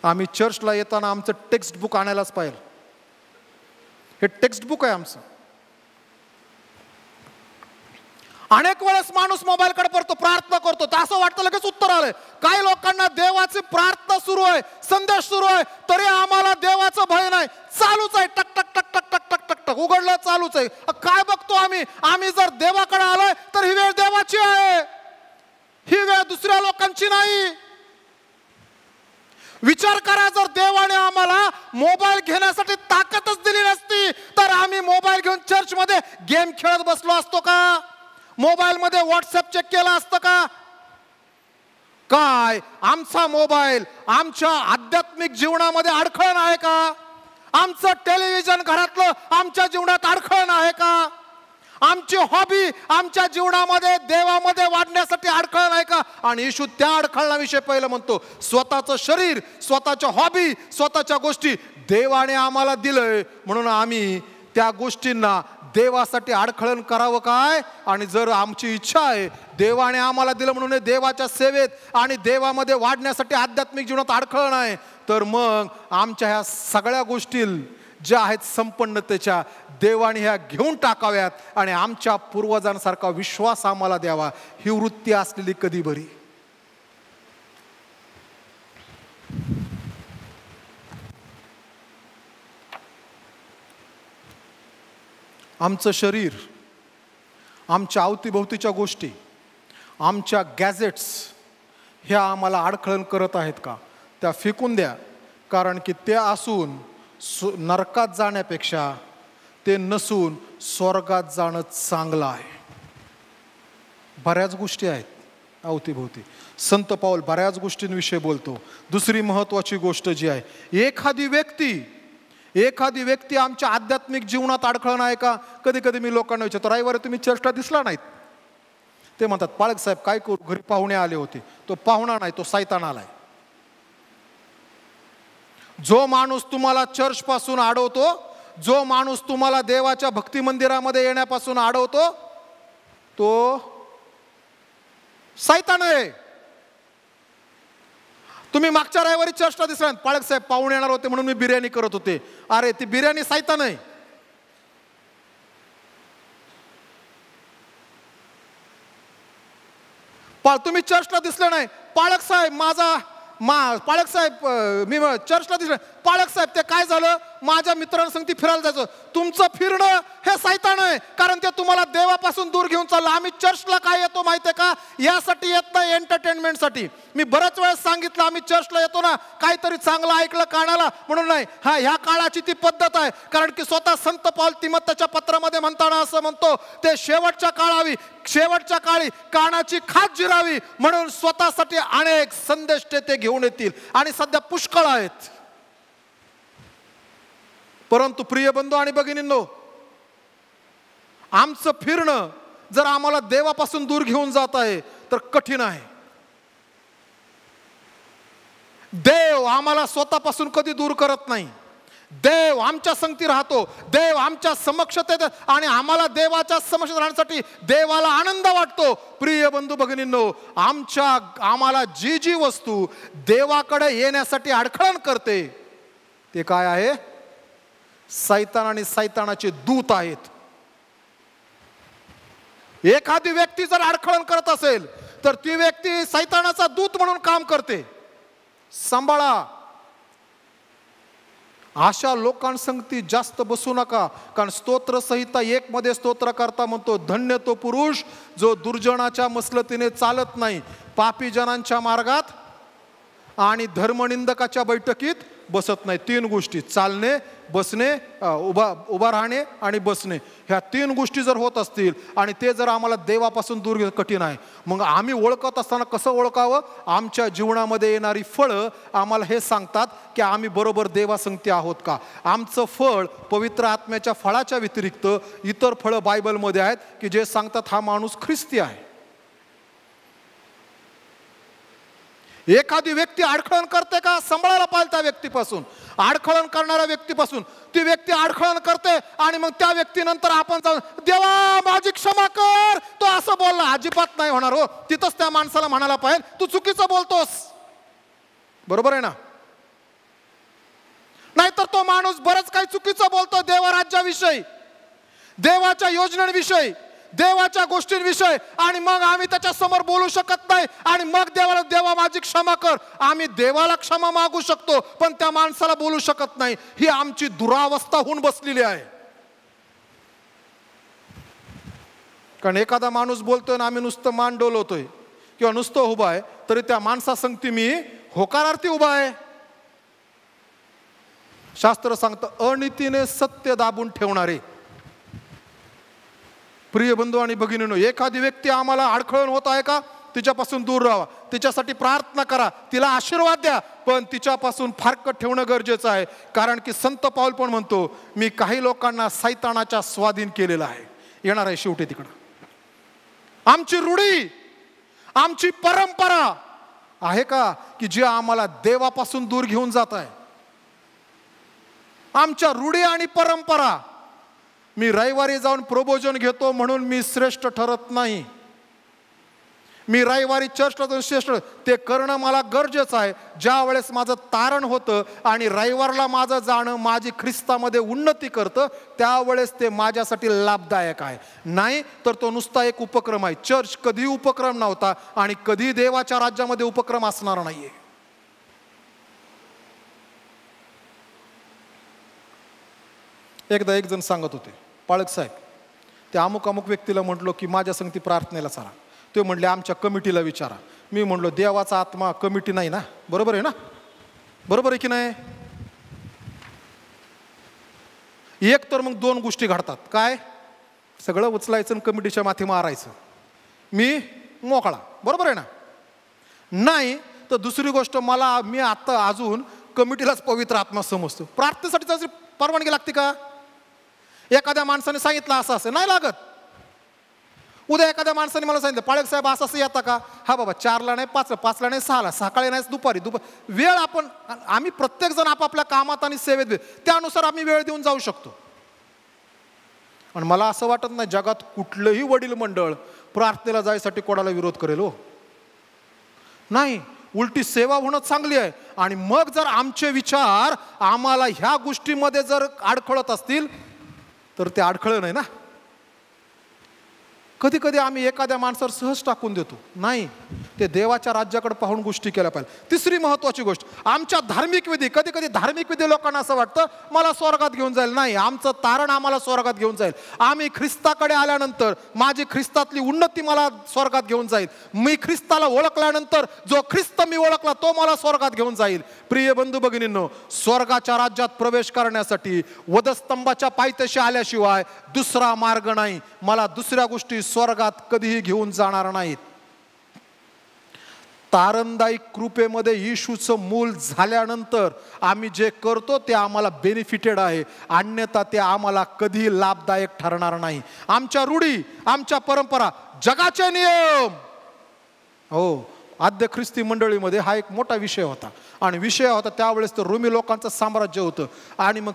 S5: आम्ही चर्चला येताना आमचं टेक्स्ट बुक आणायलाच पाहिजे. हे टेक्स्ट बुक आहे आमचं. अनेक वेळेस माणूस मोबाईलकडे पडतो, प्रार्थना करतो, तर असं वाटतं लगेच उत्तर आलंय. काही लोकांना देवाची प्रार्थना सुरू आहे, संदेश सुरू आहे, तरी आम्हाला देवाचं भय नाही, चालूच आहे, टक टक टक टक टक टक टक टक उघडलं चालूच आहे. काय बघतो आम्ही जर देवाकडे आलोय तर ही वेळ देवाची आहे, ही वेळ दुसऱ्या लोकांची नाही. विचार करा, जर देवाने आम्हाला मोबाईल घेण्यासाठी ताकदच दिली नसती तर आम्ही मोबाईल घेऊन चर्चमध्ये गेम खेळत बसलो असतो का? मोबाईल मध्ये व्हॉट्सअप चेक केला असतं का? काय आमचा मोबाईल आमच्या आध्यात्मिक जीवनामध्ये अडखळण आहे का? आमचं टेलिव्हिजन घरातलं आमच्या जीवनात अडखळण आहे का? आमची हॉबी आमच्या जीवनामध्ये देवामध्ये वाढण्यासाठी अडखळण आहे का? आणि येशू त्या अडखळणाविषयी पहिलं म्हणतो, स्वतःचं शरीर, स्वतःच्या हॉबी, स्वतःच्या गोष्टी देवाने आम्हाला दिलंय, म्हणून आम्ही त्या गोष्टींना देवासाठी अडखळण करावं काय? आणि जर आमची इच्छा आहे देवाने आम्हाला दिलं म्हणून देवाच्या सेवेत आणि देवामध्ये वाढण्यासाठी आध्यात्मिक जीवनात अडखळण आहे, तर मग आमच्या ह्या सगळ्या गोष्टी ज्या आहेत संपन्नतेच्या, देवाने ह्या घेऊन टाकाव्यात आणि आमच्या पूर्वजांसारखा विश्वास आम्हाला द्यावा. ही वृत्ती असलेली कधी बरी. आमचं शरीर, आमच्या अवतीभोवतीच्या गोष्टी, आमच्या गॅजेट्स ह्या आम्हाला अडखळण करत आहेत का? त्या फेकून द्या, कारण की ते असून नरकात जाण्यापेक्षा ते नसून स्वर्गात जाणं चांगलं आहे. बऱ्याच गोष्टी आहेत अवतीभोवती. संत पाऊल बऱ्याच गोष्टींविषयी बोलतो. दुसरी महत्त्वाची गोष्ट जी आहे, एखादी व्यक्ती आमच्या आध्यात्मिक जीवनात अडखळण आहे का? कधी कधी मी लोकांना विचारतो, रविवारी तुम्ही चर्चला दिसला नाहीत? ते म्हणतात, पाळक साहेब काय करू, घरी पाहुणे आले होते. तो पाहुणा नाही, तो सैतान आलाय. जो माणूस तुम्हाला चर्च पासून अडवतो, जो माणूस तुम्हाला देवाच्या भक्ती मंदिरामध्ये येण्यापासून अडवतो, तो सैतान आहे. तुम्ही मागच्या रविवारी चर्चला दिसला, पाळक साहेब पाहुणे येणार होते म्हणून मी बिर्याणी करत होते. अरे ती बिर्याणी सैतान आहे. तुम्ही चर्चला दिसले नाही, पाळक साहेब पाळक साहेब मी चर्चला दिसले, पाळक साहेब ते काय झालं, माझ्या मित्रांसंगती फिरायला जायचं. तुमचं फिरणं हे सैतान आहे, कारण ते तुम्हाला देवापासून दूर घेऊन चाललं. आम्ही चर्चला काय येतो माहितीये का? यासाठी येत नाही, एंटरटेनमेंटसाठी. मी बऱ्याच वेळेस सांगितलं, आम्ही चर्चला येतो ना काहीतरी चांगलं ऐकलं कानाला म्हणून नाही. ह्या काळाची ती पद्धत आहे, कारण की स्वतः संत पाऊल तिमोथेच्या पत्रामध्ये म्हणताना असं म्हणतो, ते शेवटच्या काळी कानाची खाज जिरावी म्हणून स्वतःसाठी अनेक संदेश ते घेऊन येतील, आणि सध्या पुष्कळ आहेत. परंतु प्रिय बंधू आणि भगिनींनो, आमचं फिरणं जर आम्हाला देवापासून दूर घेऊन जात आहे तर कठीण आहे. देव आम्हाला स्वतःपासून कधी दूर करत नाही. देव आमच्या संगती राहतो, देव आमच्या समक्षतेत, आणि आम्हाला देवाच्या समक्षेत राहण्यासाठी देवाला आनंद वाटतो. प्रिय बंधू भगिनींनो, आम्हाला जी वस्तू देवाकडे येण्यासाठी अडखळण करते ते काय आहे? सैतान आणि सैतानाचे दूत आहेत. एखादी व्यक्ती जर अडखळण करत असेल तर ती व्यक्ती सैतानाचा दूत म्हणून काम करते. सांभाळा. अशा लोकांसंगती जास्त बसू नका, कारण स्तोत्र संहिता 1 मध्ये स्तोत्रकर्ता म्हणतो, धन्य तो पुरुष जो दुर्जनाच्या मसलतीने चालत नाही, पापी जनांच्या मार्गात आणि धर्मनिंदकाच्या बैठकीत बसत नाही. 3 गोष्टी, चालणे, बसणे, उभा राहणे आणि बसणे, ह्या 3 गोष्टी जर होत असतील आणि ते जर आम्हाला देवापासून दूर कठीण आहे, मग आम्ही ओळखत असताना कसं ओळखावं? आमच्या जीवनामध्ये येणारी फळं आम्हाला हे सांगतात की आम्ही बरोबर देवासंगती आहोत का. आमचं फळ पवित्र आत्म्याच्या फळाच्या व्यतिरिक्त इतर फळं बायबलमध्ये आहेत की जे सांगतात हा माणूस ख्रिस्ती आहे. एखादी व्यक्ती अडखळण करते का, सांभाळायला पाहिजे त्या व्यक्तीपासून. अडखळण करणाऱ्या व्यक्तीपासून ती व्यक्ती अडखळण करते आणि मग त्या व्यक्तीनंतर आपण जाऊन देवा माझी क्षमा कर, तो असं बोलला, अजिबात नाही होणार हो. तिथंच त्या माणसाला म्हणायला पाहिजे तू चुकीचं बोलतोस. बरोबर आहे ना? नाहीतर तो माणूस बरंच काही चुकीचं बोलतो देवराज्याविषयी, देवाच्या योजनेविषयी, देवाच्या गोष्टींविषयी, आणि मग आम्ही त्याच्या समोर बोलू शकत नाही. आणि मग देवाला देवा माझी क्षमा कर, आम्ही देवाला क्षमा मागू शकतो पण त्या माणसाला बोलू शकत नाही. ही आमची दुरावस्था होऊन बसलेली आहे. कारण एखादा माणूस बोलतोय आणि आम्ही नुसतं मान डोलवतोय किंवा नुसतं उभा आहे, तरी त्या माणसासंगती मी होकारार्थी उभा आहे. शास्त्र सांगतं अनितीने सत्य दाबून ठेवणारे. प्रिय बंधू आणि भगिनींनो, एखादी व्यक्ती आम्हाला अडखळण होत आहे का, तिच्यापासून दूर राहा, तिच्यासाठी प्रार्थना करा, तिला आशीर्वाद द्या, पण तिच्यापासून फारकत ठेवणं गरजेचं आहे. कारण की संत पाऊल पण म्हणतो मी काही लोकांना सैतानाच्या स्वाधीन केलेलं आहे. येणार आहे शेवटी तिकडं. आमची रूढी, आमची परंपरा आहे का की जे आम्हाला देवापासून दूर घेऊन जात आहे. आमच्या रूढी आणि परंपरा. मी रविवारी जाऊन प्रबोधन घेतो म्हणून मी श्रेष्ठ ठरत नाही. मी रविवारी चर्चला जाऊन श्रेष्ठ, ते करणं मला गरजेचं आहे ज्या वेळेस माझं तारण होतं आणि रविवारला माझं जाणं माझी ख्रिस्तामध्ये उन्नती करतं, त्यावेळेस ते माझ्यासाठी लाभदायक आहे. नाही तर तो नुसता एक उपक्रम आहे. चर्च कधी उपक्रम नव्हता आणि कधी देवाच्या राज्यामध्ये उपक्रम असणार नाहीये. एकदा एक जण सांगत होते, पाळक साहेब, ते अमुक अमुक व्यक्तीला म्हटलो की माझ्या संगती प्रार्थनेला चला. ते म्हणले आमच्या कमिटीला विचारा. मी म्हणलो देवाचा आत्मा कमिटी नाही ना. बरोबर आहे ना? बरोबर आहे की नाही? एक तर मग दोन गोष्टी घडतात. काय? सगळं उचलायचं आणि कमिटीच्या माथी मारायचं, मी मोकळा. बरोबर आहे ना? नाही तर दुसरी गोष्ट, मी आता अजून कमिटीलाच पवित्र आत्मा समजतो. प्रार्थनेसाठी त्याची परवानगी लागते का? एखाद्या माणसाने सांगितलं असं असं नाही लागत. उद्या एखाद्या माणसाने मला सांगितलं पाळक साहेब असं असं येता का? हा बाबा 4ला नाही 5ला नाही 6ला, सकाळी नाही दुपारी. वेळ आम्ही प्रत्येक जण आपापल्या कामात आणि सेवेत त्यानुसार आम्ही वेळ देऊन जाऊ शकतो. आणि मला असं वाटत नाही जगात कुठलंही वडील मंडळ प्रार्थनेला जायसाठी कोणाला विरोध करेल हो. नाही, उलटी सेवा होणं चांगली आहे. आणि मग जर आमचे विचार आम्हाला ह्या गोष्टीमध्ये जर अडखळत असतील तर ते अडखळण आहे ना. कधी कधी आम्ही एखाद्या माणसावर सहज टाकून देतो. नाही, ते देवाच्या राज्याकडे पाहून गोष्टी केल्या पाहिजे. तिसरी महत्वाची गोष्ट, आमच्या धार्मिक विधी. कधी कधी धार्मिक विधी लोकांना असं वाटतं मला स्वर्गात घेऊन जाईल. नाही, आमचं तारण आम्हाला स्वर्गात घेऊन जाईल. आम्ही ख्रिस्ताकडे आल्यानंतर माझी ख्रिस्तातली उन्नती मला स्वर्गात घेऊन जाईल. मी ख्रिस्ताला ओळखल्यानंतर जो ख्रिस्त मी ओळखला तो मला स्वर्गात घेऊन जाईल. प्रिय बंधू भगिनींनो, स्वर्गाच्या राज्यात प्रवेश करण्यासाठी वधस्तंभाच्या पायथ्याशी आल्याशिवाय दुसरा मार्ग नाही. मला दुसऱ्या गोष्टी स्वर्गात कधीही घेऊन जाणार नाहीत. तारणदायी कृपेमध्ये येशूचं मूल झाल्यानंतर आम्ही जे करतो ते आम्हाला बेनिफिटेड आहे, अन्यथा ते आम्हाला कधी लाभदायक ठरणार नाही. आमच्या रूढी, आमच्या परंपरा, जगाचे नियम. हो, आद्य ख्रिस्ती मंडळीमध्ये हा एक मोठा विषय होता. आणि विषय होता त्यावेळेस तर रोमी लोकांचं साम्राज्य होतं. आणि मग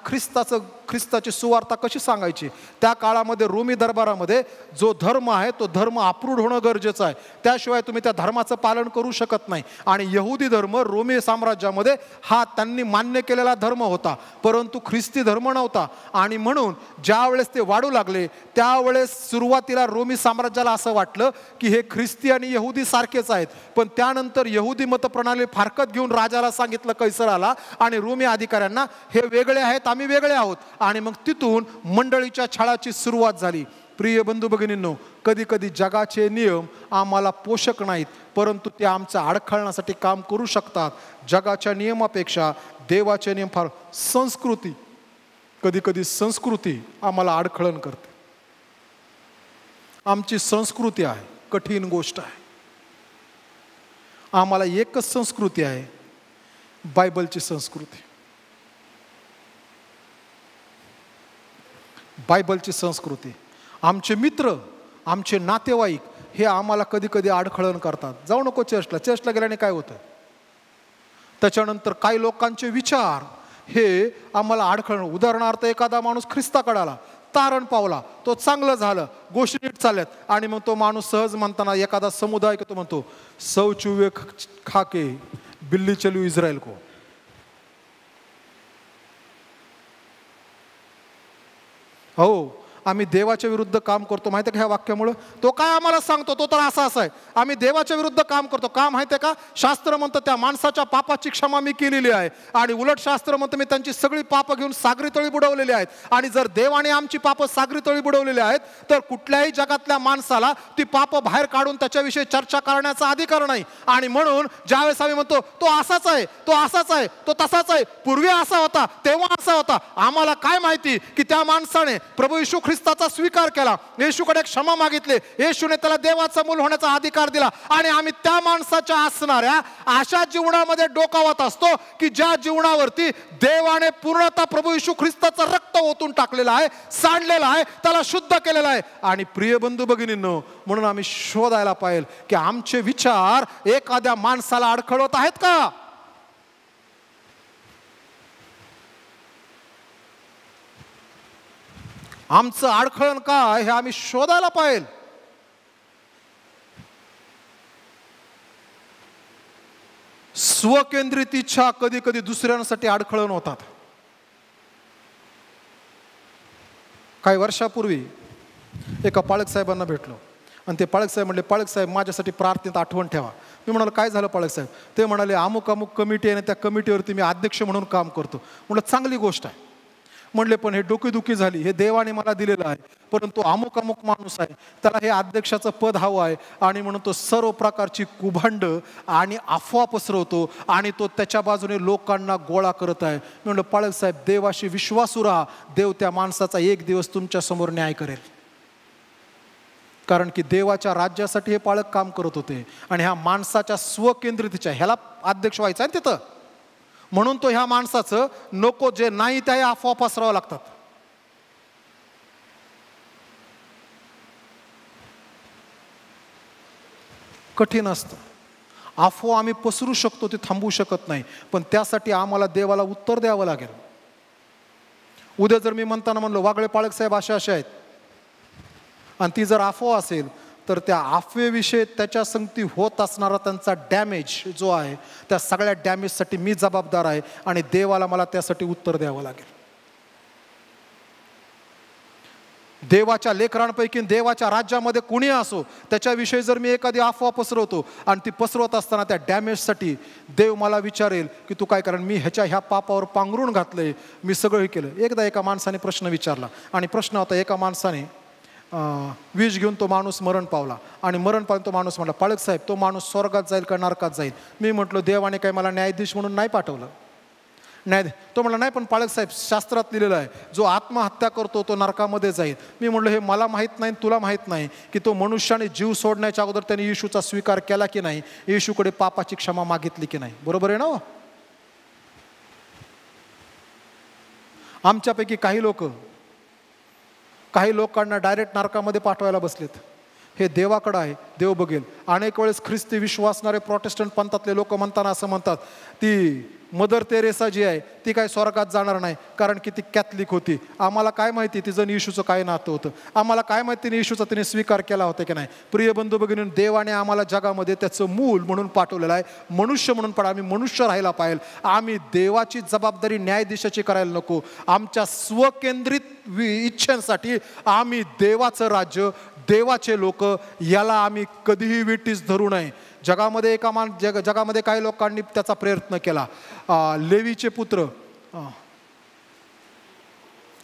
S5: ख्रिस्ताची सुवार्ता कशी सांगायची? त्या काळामध्ये रोमी दरबारामध्ये जो धर्म आहे तो धर्म अप्रूव्ड होणं गरजेचं आहे, त्याशिवाय तुम्ही त्या धर्माचं पालन करू शकत नाही. आणि यहुदी धर्म रोमी साम्राज्यामध्ये हा त्यांनी मान्य केलेला धर्म होता, परंतु ख्रिस्ती धर्म नव्हता. आणि म्हणून ज्या वेळेस ते वाढू लागले त्यावेळेस सुरुवातीला रोमी साम्राज्याला असं वाटलं की हे ख्रिस्ती आणि यहुदी सारखेच आहेत. पण त्यानंतर यहुदी मतप्रणाली फारकत घेऊन राजाला सांगितलं, कैसराला आणि रोमी अधिकाऱ्यांना, हे वेगळे आहेत आम्ही वेगळे आहोत. आणि मग तिथून मंडळीच्या छळाची सुरुवात झाली. प्रिय बंधू भगिनींनो, कधी कधी जगाचे नियम आम्हाला पोषक नाहीत, परंतु ते आमच्या अडखळण्यासाठी काम करू शकतात. जगाच्या नियमापेक्षा देवाचे नियम फार. संस्कृती, कधी कधी संस्कृती आम्हाला अडखळण करते. आमची संस्कृती आहे, कठीण गोष्ट आहे. आम्हाला एकच संस्कृती आहे, बायबलची संस्कृती. बायबलची संस्कृती. आमचे मित्र, आमचे नातेवाईक हे आम्हाला कधी कधी अडखळण करतात. जाऊ नको चर्चला. चर्चला गेल्याने काय होतं? त्याच्यानंतर काही लोकांचे विचार हे आम्हाला अडखळणं. उदाहरणार्थ एखादा माणूस ख्रिस्ताकडे आला, तारण पावला, तो चांगलं झालं, गोष्टी नीट चालल्यात, आणि मग तो माणूस सहज म्हणताना एखादा समुदाय तो म्हणतो सौ चुवे खाके बिल्ली चलू इस्रायल को. हो, आम्ही देवाच्या विरुद्ध काम करतो माहिती आहे का ह्या वाक्यामुळं? तो काय आम्हाला सांगतो तो तर असा आहे, आम्ही देवाच्या विरुद्ध काम करतो. का माहिती आहे का? शास्त्र म्हणतं त्या माणसाच्या पापाची क्षमा मी केलेली आहे, आणि उलट शास्त्र म्हणतं मी त्यांची सगळी पापं घेऊन सागरी तळी बुडवलेली आहेत. आणि जर देवाने आमची पापं सागरी तळी बुडवलेली आहेत तर कुठल्याही जगातल्या माणसाला ती पापं बाहेर काढून त्याच्याविषयी चर्चा करण्याचा अधिकार नाही. आणि म्हणून ज्यावेळेस आम्ही म्हणतो तो असाच आहे, तो असाच आहे, तो तसाच आहे, पूर्वी असा होता, तेव्हा असा होता, आम्हाला काय माहिती की त्या माणसाने प्रभू येशू ख्रिस्ताचा स्वीकार केला, येशूकडे क्षमा मागितले, येशूने त्याला देवाचा मूल होण्याचा अधिकार दिला, आणि आम्ही त्या माणसाच्या असणाऱ्या अशा जीवनामध्ये डोकावत असतो की ज्या जीवनावरती देवाने पूर्णतः प्रभू येशू ख्रिस्ताचं रक्त ओतून टाकलेलं आहे, सांडलेलं आहे, त्याला शुद्ध केलेलं आहे. आणि प्रिय बंधू भगिनींनो, म्हणून आम्ही शोधायला पाहिजे की आमचे विचार एखाद्या माणसाला अडखळत आहेत का? आमचं अडखळण काय हे आम्ही शोधायला पाहिजे. स्वकेंद्रित इच्छा कधी कधी दुसऱ्यांसाठी अडखळण होतात. काही वर्षापूर्वी एका पाळक साहेबांना भेटलो, आणि ते पाळक साहेब म्हणले, पाळक साहेब माझ्यासाठी प्रार्थनेत आठवण ठेवा. मी म्हणालो काय झालं पाळक साहेब? ते म्हणाले अमुक अमुक कमिटी आहे, त्या कमिटीवरती मी अध्यक्ष म्हणून काम करतो. म्हटलं चांगली गोष्ट आहे. म्हणले पण हे डोकेदुखी झाली, हे देवाने मला दिलेलं आहे, परंतु अमुक अमुक माणूस आहे, त्याला हे अध्यक्षाचं पद हवं आहे, आणि म्हणून तो सर्व प्रकारची कुभांड आणि अफवा पसरवतो, आणि तो त्याच्या बाजूने लोकांना गोळा करत आहे. म्हणलं पाळक साहेब देवाशी विश्वासू राहा, देव त्या माणसाचा एक दिवस तुमच्या समोर न्याय करेल. कारण की देवाच्या राज्यासाठी हे पाळक काम करत होते, आणि ह्या माणसाच्या स्वकेंद्रितच्या ह्याला अध्यक्ष व्हायचं आहे तिथं, म्हणून तो ह्या माणसाचं नको जे नाही त्या अफवा पसरावं लागतात. कठीण असतं. अफवा आम्ही पसरू शकतो, ते थांबवू शकत नाही, पण त्यासाठी आम्हाला देवाला उत्तर द्यावं लागेल. उद्या जर मी म्हणताना म्हणलो वागळे पाळक साहेब असे असे आहेत, आणि ती जर अफवा असेल तर त्या अफवेविषयी त्याच्या संगती होत असणारा त्यांचा डॅमेज जो आहे, त्या सगळ्या डॅमेजसाठी मी जबाबदार आहे, आणि देवाला मला त्यासाठी उत्तर द्यावं लागेल. देवाच्या लेकरांपैकी देवाच्या राज्यामध्ये कुणी असो, त्याच्याविषयी जर मी एखादी अफवा पसरवतो, आणि ती पसरवत असताना त्या डॅमेजसाठी देव मला विचारेल की तू काय, कारण मी ह्या पापावर पांघरून घातलंय, मी सगळं हे केलं. एकदा एका माणसाने प्रश्न विचारला, आणि प्रश्न होता एका माणसाने विष घेऊन तो माणूस मरण पावला, आणि मरण पावून तो माणूस म्हटला पाळक साहेब तो माणूस स्वर्गात जाईल का नरकात जाईल? मी म्हटलो देवाने काही मला न्यायाधीश म्हणून नाही पाठवलं. तो म्हणला नाही पण पाळक साहेब शास्त्रात लिहिलेलं आहे जो आत्महत्या करतो तो नरकामध्ये जाईल. मी म्हटलं हे मला माहीत नाही, तुला माहीत नाही की तो मनुष्याने जीव सोडण्याच्या अगोदर त्याने येशूचा स्वीकार केला की नाही, येशूकडे पापाची क्षमा मागितली की नाही. बरोबर आहे ना? आमच्यापैकी काही लोकांना डायरेक्ट नरकामध्ये पाठवायला बसलेत. हे देवाकडं आहे, देव बघेल. अनेक वेळेस ख्रिस्ती विश्वासणारे प्रोटेस्टंट पंथातले लोक म्हणताना असं म्हणतात ती मदर तेरेसा जी आहे ती काय स्वर्गात जाणार नाही कारण की ती कॅथलिक होती. आम्हाला काय माहिती तिचं येशूचं काय नातं होतं, आम्हाला काय माहिती येशूचा तिने स्वीकार केला होता की नाही. प्रिय बंधू भगिनी, देवाने आम्हाला जगामध्ये त्याचं मूल म्हणून पाठवलेलं आहे, मनुष्य म्हणून. पण आम्ही मनुष्य राहायला पाहिजे. आम्ही देवाची जबाबदारी न्यायाधीशाची करायला नको. आमच्या स्वकेंद्रित इच्छांसाठी आम्ही देवाचं राज्य, देवाचे लोक याला आम्ही कधीही विटीस धरू नये. जगामध्ये जगामध्ये काही लोकांनी त्याचा प्रयत्न केला. लेवीचे पुत्र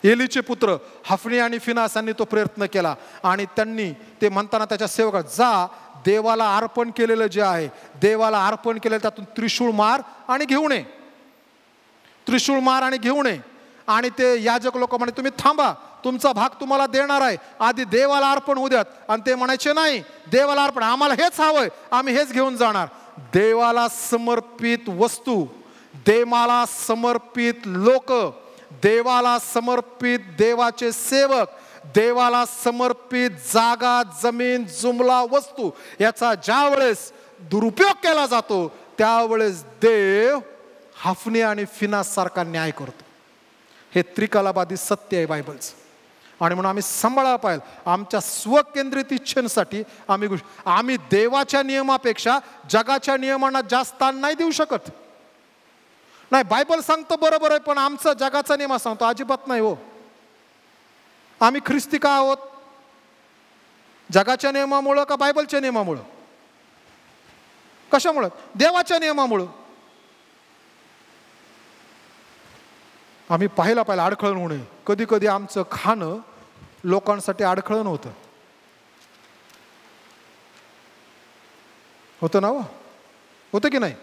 S5: एलीचे पुत्र हफनी आणि फिनास यांनी तो प्रयत्न केला, आणि त्यांनी ते म्हणताना त्याच्या सेवकात जा देवाला अर्पण केलेलं जे आहे, देवाला अर्पण केलेलं त्यातून त्रिशूळ मार आणि घेऊन ये, त्रिशूळ मार आणि घेऊन ये. आणि ते याजक लोक म्हणे तुम्ही थांबा, तुमचा भाग तुम्हाला देणार आहे, आधी देवाला अर्पण होऊ द्यात. आणि ते म्हणायचे नाही देवाला अर्पण, आम्हाला हेच हवंय, आम्ही हेच घेऊन जाणार. देवाला समर्पित वस्तू, देवाला समर्पित लोक, देवाला समर्पित देवाचे सेवक, देवाला समर्पित जागा, जमीन, जुमला, वस्तू याचा ज्या वेळेस दुरुपयोग केला जातो त्यावेळेस देव हाफने आणि फिनास सारखा न्याय करतो. हे त्रिकालाबादी सत्य आहे बायबलचं. आणि म्हणून आम्ही सांभाळायला पाहिजे. आमच्या स्वकेंद्रित इच्छेसाठी आम्ही देवाच्या नियमापेक्षा जगाच्या नियमांना जास्त स्थान नाही देऊ शकत. नाही, बायबल सांगतं बरोबर आहे, पण आमचा जगाचा नियम सांगतो अजिबात नाही हो. आम्ही ख्रिस्ती का आहोत? जगाच्या नियमामुळं का बायबलच्या नियमामुळं? कशामुळं? देवाच्या नियमामुळं. आम्ही पाहायला पाहिजे अडखळण होऊ नये. कधी कधी आमचं खाणं लोकांसाठी अडखळण होतं ना हो? होतं की नाही?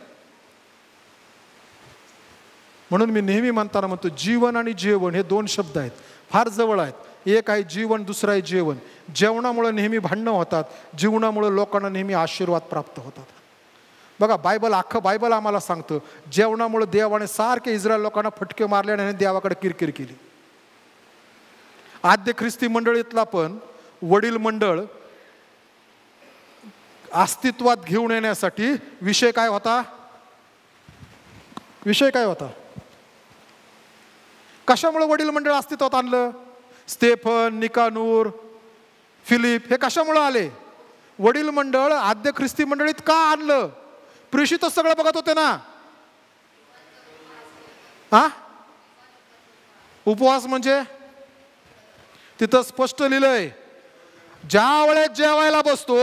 S5: म्हणून मी नेहमी म्हणताना म्हणतो जीवन आणि जेवण हे दोन शब्द आहेत, फार जवळ आहेत. एक आहे जीवन, दुसरं आहे जेवण. जेवणामुळे नेहमी भांडणं होतात, जीवनामुळे लोकांना नेहमी आशीर्वाद प्राप्त होतात. बघा अख्खं बायबल आम्हाला सांगतं जेवणामुळे देवाने सारखे इस्रायल लोकांना फटके मारले आणि देवाकडे किरकिर केली. आद्य ख्रिस्ती मंडळीतला पण वडील मंडळ अस्तित्वात घेऊन येण्यासाठी विषय काय होता? कशामुळे वडील मंडळ अस्तित्वात आणलं? स्तेफन, निकानूर, फिलिप हे कशामुळे आले? वडील मंडळ आद्य ख्रिस्ती मंडळीत का आणलं? प्रेषितच सगळं बघत होते ना. उपवास म्हणजे तिथं स्पष्ट लिहिलंय, ज्या वेळेस जेवायला बसतो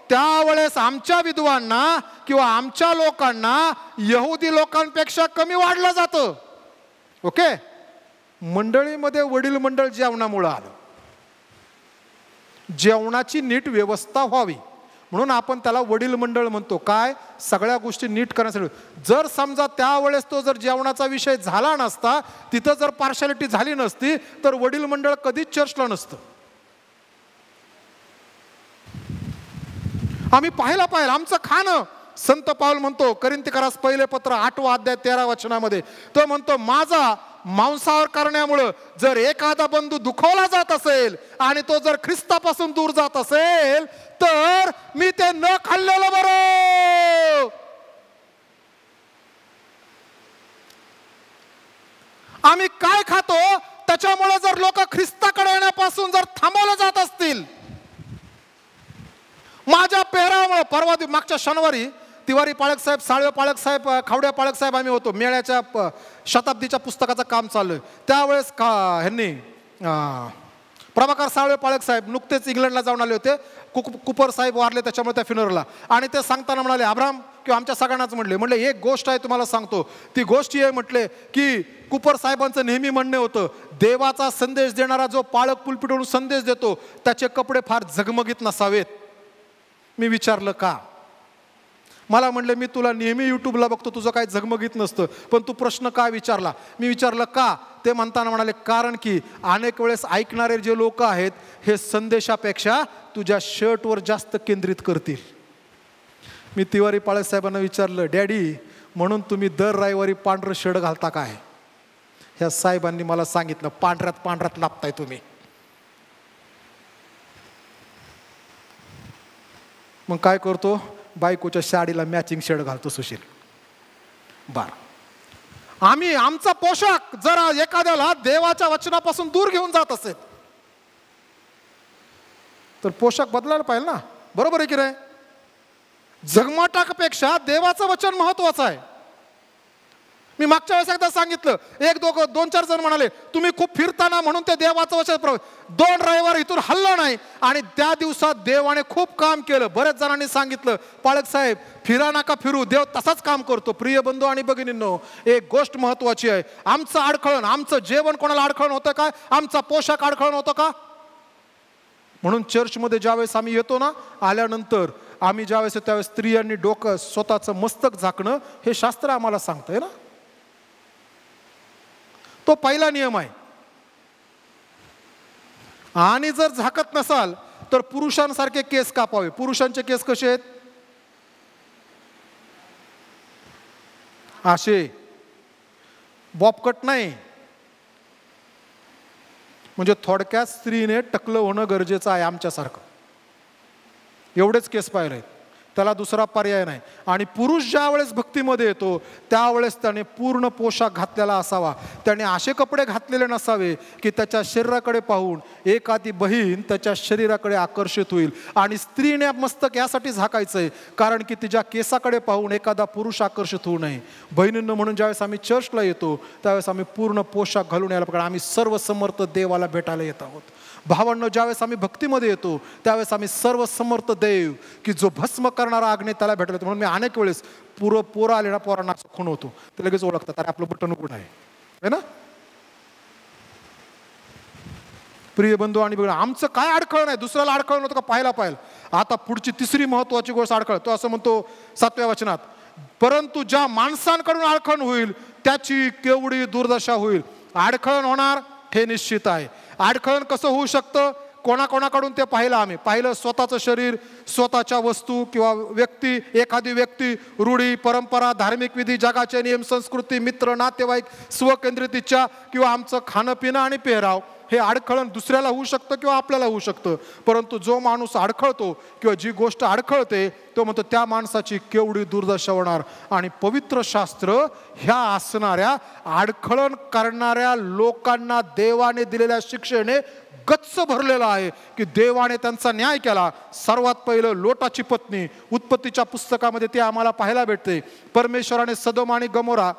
S5: त्यावेळेस आमच्या विद्वांना किंवा आमच्या लोकांना यहुदी लोकांपेक्षा कमी वाढलं जातं. ओके, मंडळीमध्ये वडील मंडळ जेवणामुळं आलं. जेवणाची नीट व्यवस्था व्हावी म्हणून आपण त्याला वडील मंडळ म्हणतो. काय? सगळ्या गोष्टी नीट करण्यासाठी. जर समजा त्यावेळेस तो जर जेवणाचा विषय झाला नसता, तिथं जर पार्शालिटी झाली नसती, तर वडील मंडळ कधीच चर्चला नसतं. आम्ही पाहायला पाहिजे आमचं खाणं. संत पाऊल म्हणतो करिंथीकरास पहिले पत्र 8 अध्याय 13 वचनामध्ये, तो म्हणतो माझा मांसाहार करण्यामुळं जर एखादा बंधू दुखावला जात असेल आणि तो जर ख्रिस्तापासून दूर जात असेल तर मी ते न खाल्लेलं बरं. आम्ही काय खातो त्याच्यामुळे जर लोक ख्रिस्ताकडे येण्यापासून जर थांबवले जात असतील. माझ्या पेहरामुळे मागच्या शनिवारी तिवारी पाळक साहेब, साळवे पाळक साहेब, खावड्या पाळक साहेब आम्ही होतो. मेळ्याच्या शताब्दीच्या पुस्तकाचं काम चालू आहे. त्यावेळेस ह्यांनी प्रभाकर साळवे पाळक साहेब नुकतेच इंग्लंडला जाऊन आले होते. कुपर साहेब वारले त्याच्यामुळे त्या फिनरला. आणि ते सांगताना म्हणाले अब्राम किंवा आमच्या सगळ्यांनाच म्हटले एक गोष्ट आहे तुम्हाला सांगतो. ती गोष्ट आहे म्हटले की कुपर साहेबांचं नेहमी म्हणणं होतं देवाचा संदेश देणारा जो पाळक पुलपिटवरून संदेश देतो त्याचे कपडे फार झगमगीत नसावेत. मी विचारलं का? मला म्हणले मी तुला नेहमी यूट्यूबला बघतो, तुझं काही झगमगीत नसतं, पण तू प्रश्न का विचारला? मी विचारलं का? ते म्हणताना म्हणाले कारण की अनेक वेळेस ऐकणारे जे लोक आहेत हे संदेशापेक्षा तुझ्या शर्टवर जास्त केंद्रित करतील. मी तिवारी पाळक साहेबांना विचारलं डॅडी म्हणून तुम्ही दर रविवारी पांढरं शर्ट घालता काय? ह्या साहेबांनी मला सांगितलं पांढऱ्यात लापताय तुम्ही. मग काय करतो? बायकोच्या साडीला मॅचिंग शर्ट घालतो सुशील. आम्ही आमचा पोशाख जरा एखाद्याला देवाच्या वचनापासून दूर घेऊन जात असेल तर पोशाख बदलायला पाहिजे ना. बरोबर आहे की नाही? झगमटापेक्षा देवाचं वचन महत्वाचं आहे. मी मागच्या वेळेस एकदा सांगितलं, 2-4 जण म्हणाले तुम्ही खूप फिरताना म्हणून ते देवाचं वचन 2 रविवार इथून हल्लं नाही आणि त्या दिवसात देवाने खूप काम केलं. बऱ्याच जणांनी सांगितलं पाळक साहेब फिरा नका फिरू, देव तसाच काम करतो. प्रिय बंधू आणि भगिनींनो, एक गोष्ट महत्वाची आहे. आमचं अडखळण, आमचं जेवण कोणाला अडखळण होतं का? आमचा पोशाख अडखळण होतं का? म्हणून चर्चमध्ये ज्यावेळेस आम्ही येतो ना, आल्यानंतर आम्ही ज्यावेळेस त्यावेळेस स्त्रियांनी डोकं स्वतःचं मस्तक झाकणं हे शास्त्र आम्हाला सांगतंय ना. तो पहिला नियम आहे. आणि जर झाकत नसाल तर पुरुषांसारखे केस कापावे. पुरुषांचे केस कसे आहेत? असे बॉबकट नाही. म्हणजे थोडक्यात स्त्रीने टकलं होणं गरजेचं आहे आमच्यासारखं. एवढेच केस पाहिजे. त्याला दुसरा पर्याय नाही. आणि पुरुष ज्या वेळेस भक्तीमध्ये येतो त्यावेळेस त्याने पूर्ण पोशाख घातलेला असावा. त्याने असे कपडे घातलेले नसावे की त्याच्या शरीराकडे पाहून एखादी बहीण त्याच्या शरीराकडे आकर्षित होईल. आणि स्त्रीने मस्तक यासाठी झाकायचं आहे कारण की तिच्या केसाकडे पाहून एखादा पुरुष आकर्षित होऊ नये. बहिणींनो, म्हणून ज्यावेळेस आम्ही चर्चला येतो त्यावेळेस आम्ही पूर्ण पोशाख घालून यायला पाहिजे. आम्ही सर्व समर्थ देवाला भेटायला येत आहोत. भावांनो, ज्यावेळेस आम्ही भक्तीमध्ये येतो त्यावेळेस आम्ही सर्व समर्थ देव की जो भस्म करणारा अग्नी त्याला भेटला येतो. म्हणून मी अनेक वेळेस पोरं आले ना, पोरांना खूण होतो, ते लगेच ओळखतात, अरे आपलं बटन उघड आहे ना. प्रिय बंधू आणि बघा, आमचं काय अडखळ नाही, दुसऱ्याला अडखळ नव्हतं का पाहायला पाहिजे. आता पुढची तिसरी महत्वाची गोष्ट अडखळ, तो असं म्हणतो 7व्या वचनात, परंतु ज्या माणसांकडून अडखळ होईल त्याची केवढी दुर्दशा होईल. अडखळण होणार हे निश्चित आहे. अडखळण कसं होऊ शकतं, कोणाकोणाकडून ते पाहिलं. स्वतःचं शरीर, स्वतःच्या वस्तू किंवा व्यक्ती, एखादी व्यक्ती, रूढी, परंपरा, धार्मिक विधी, जगाचे नियम, संस्कृती, मित्र, नातेवाईक, स्वकेंद्रित इच्छा किंवा आमचं खाणं पिणं आणि पेहराव, हे अडखळण दुसऱ्याला होऊ शकतं किंवा आपल्याला होऊ शकतं. परंतु जो माणूस अडखळतो किंवा जी गोष्ट अडखळते तो म्हणतो त्या माणसाची केवढी दुर्दशा होणार. आणि पवित्र शास्त्र ह्या असणाऱ्या अडखळण करणाऱ्या लोकांना देवाने दिलेल्या शिक्षेने गच्च भरलेला आहे की देवाने त्यांचा न्याय केला. सर्वात पहिलं लोटाची पत्नी, उत्पत्तीच्या पुस्तकामध्ये ते आम्हाला पाहायला भेटते. परमेश्वराने सदोम आणि गमोरा,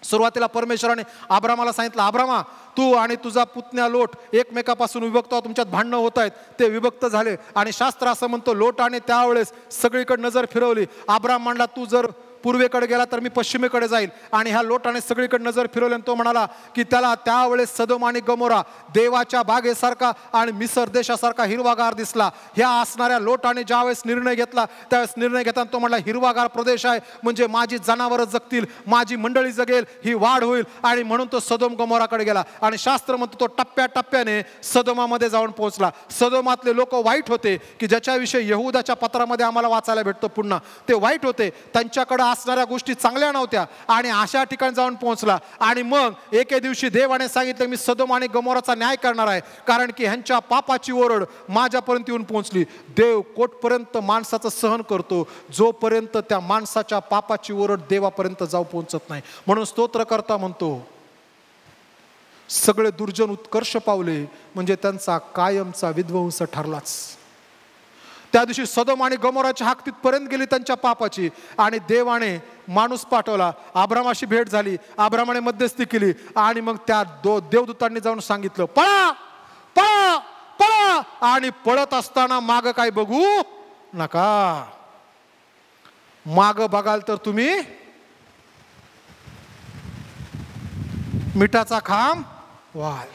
S5: सुरुवातीला परमेश्वराने अब्रामाला सांगितलं, अब्रामा तू आणि तुझा पुतण्या लोट एकमेकापासून विभक्त आहोत, तुमच्यात भांडणं होत आहेत. ते विभक्त झाले आणि शास्त्र असं म्हणतो लोटाने त्यावेळेस सगळीकडे नजर फिरवली. अब्राम म्हणला, तू जर पूर्वेकडे गेला तर मी पश्चिमेकडे जाईल. आणि ह्या लोटाने सगळीकडे नजर फिरवली आणि तो म्हणाला की त्याला त्यावेळेस सदोम आणि गमोरा देवाच्या बागेसारखा आणि मिसर देशासारखा हिरवागार दिसला. ह्या असणाऱ्या लोटाने ज्यावेळेस निर्णय घेतला त्यावेळेस निर्णय घेताना तो म्हणला, हिरवागार प्रदेश आहे म्हणजे माझी जनावरं जगतील, माझी मंडळी जगेल, ही वाढ होईल. आणि म्हणून तो सदोम गमोराकडे गेला. आणि शास्त्र म्हणतो तो टप्प्याटप्प्याने सदोमामध्ये जाऊन पोहोचला. सदोमातले लोक वाईट होते की ज्याच्याविषयी यहुदाच्या पत्रामध्ये आम्हाला वाचायला भेटतं पुन्हा, ते वाईट होते, त्यांच्याकडे असणाऱ्या गोष्टी चांगल्या नव्हत्या. आणि अशा ठिकाणी जाऊन पोहोचला. आणि मग एके दिवशी देवाने सांगितलं, मी सदोम आणि गमोराचा न्याय करणार आहे कारण की ह्यांच्या पापाची ओरड माझ्यापर्यंत येऊन पोहोचली. देव कोटपर्यंत माणसाचं सहन करतो जोपर्यंत त्या माणसाच्या पापाची ओरड देवापर्यंत जाऊ पोहोचत नाही. म्हणून स्तोत्रकर्ता म्हणतो, सगळे दुर्जन उत्कर्ष पावले म्हणजे त्यांचा कायमचा विध्वंस ठरलाच. त्या दिवशी सदोम आणि गमोराची हाक तिथपर्यंत गेली त्यांच्या पापाची. आणि देवाने माणूस पाठवला, अब्रामाशी भेट झाली, अब्रामाने मध्यस्थी केली. आणि मग त्या देवदूतांनी जाऊन सांगितलं, पळा पळा पळा. आणि पळत असताना माग काय बघू नका. माग बघाल तर तुम्ही मिठाचा खांब व्हाल.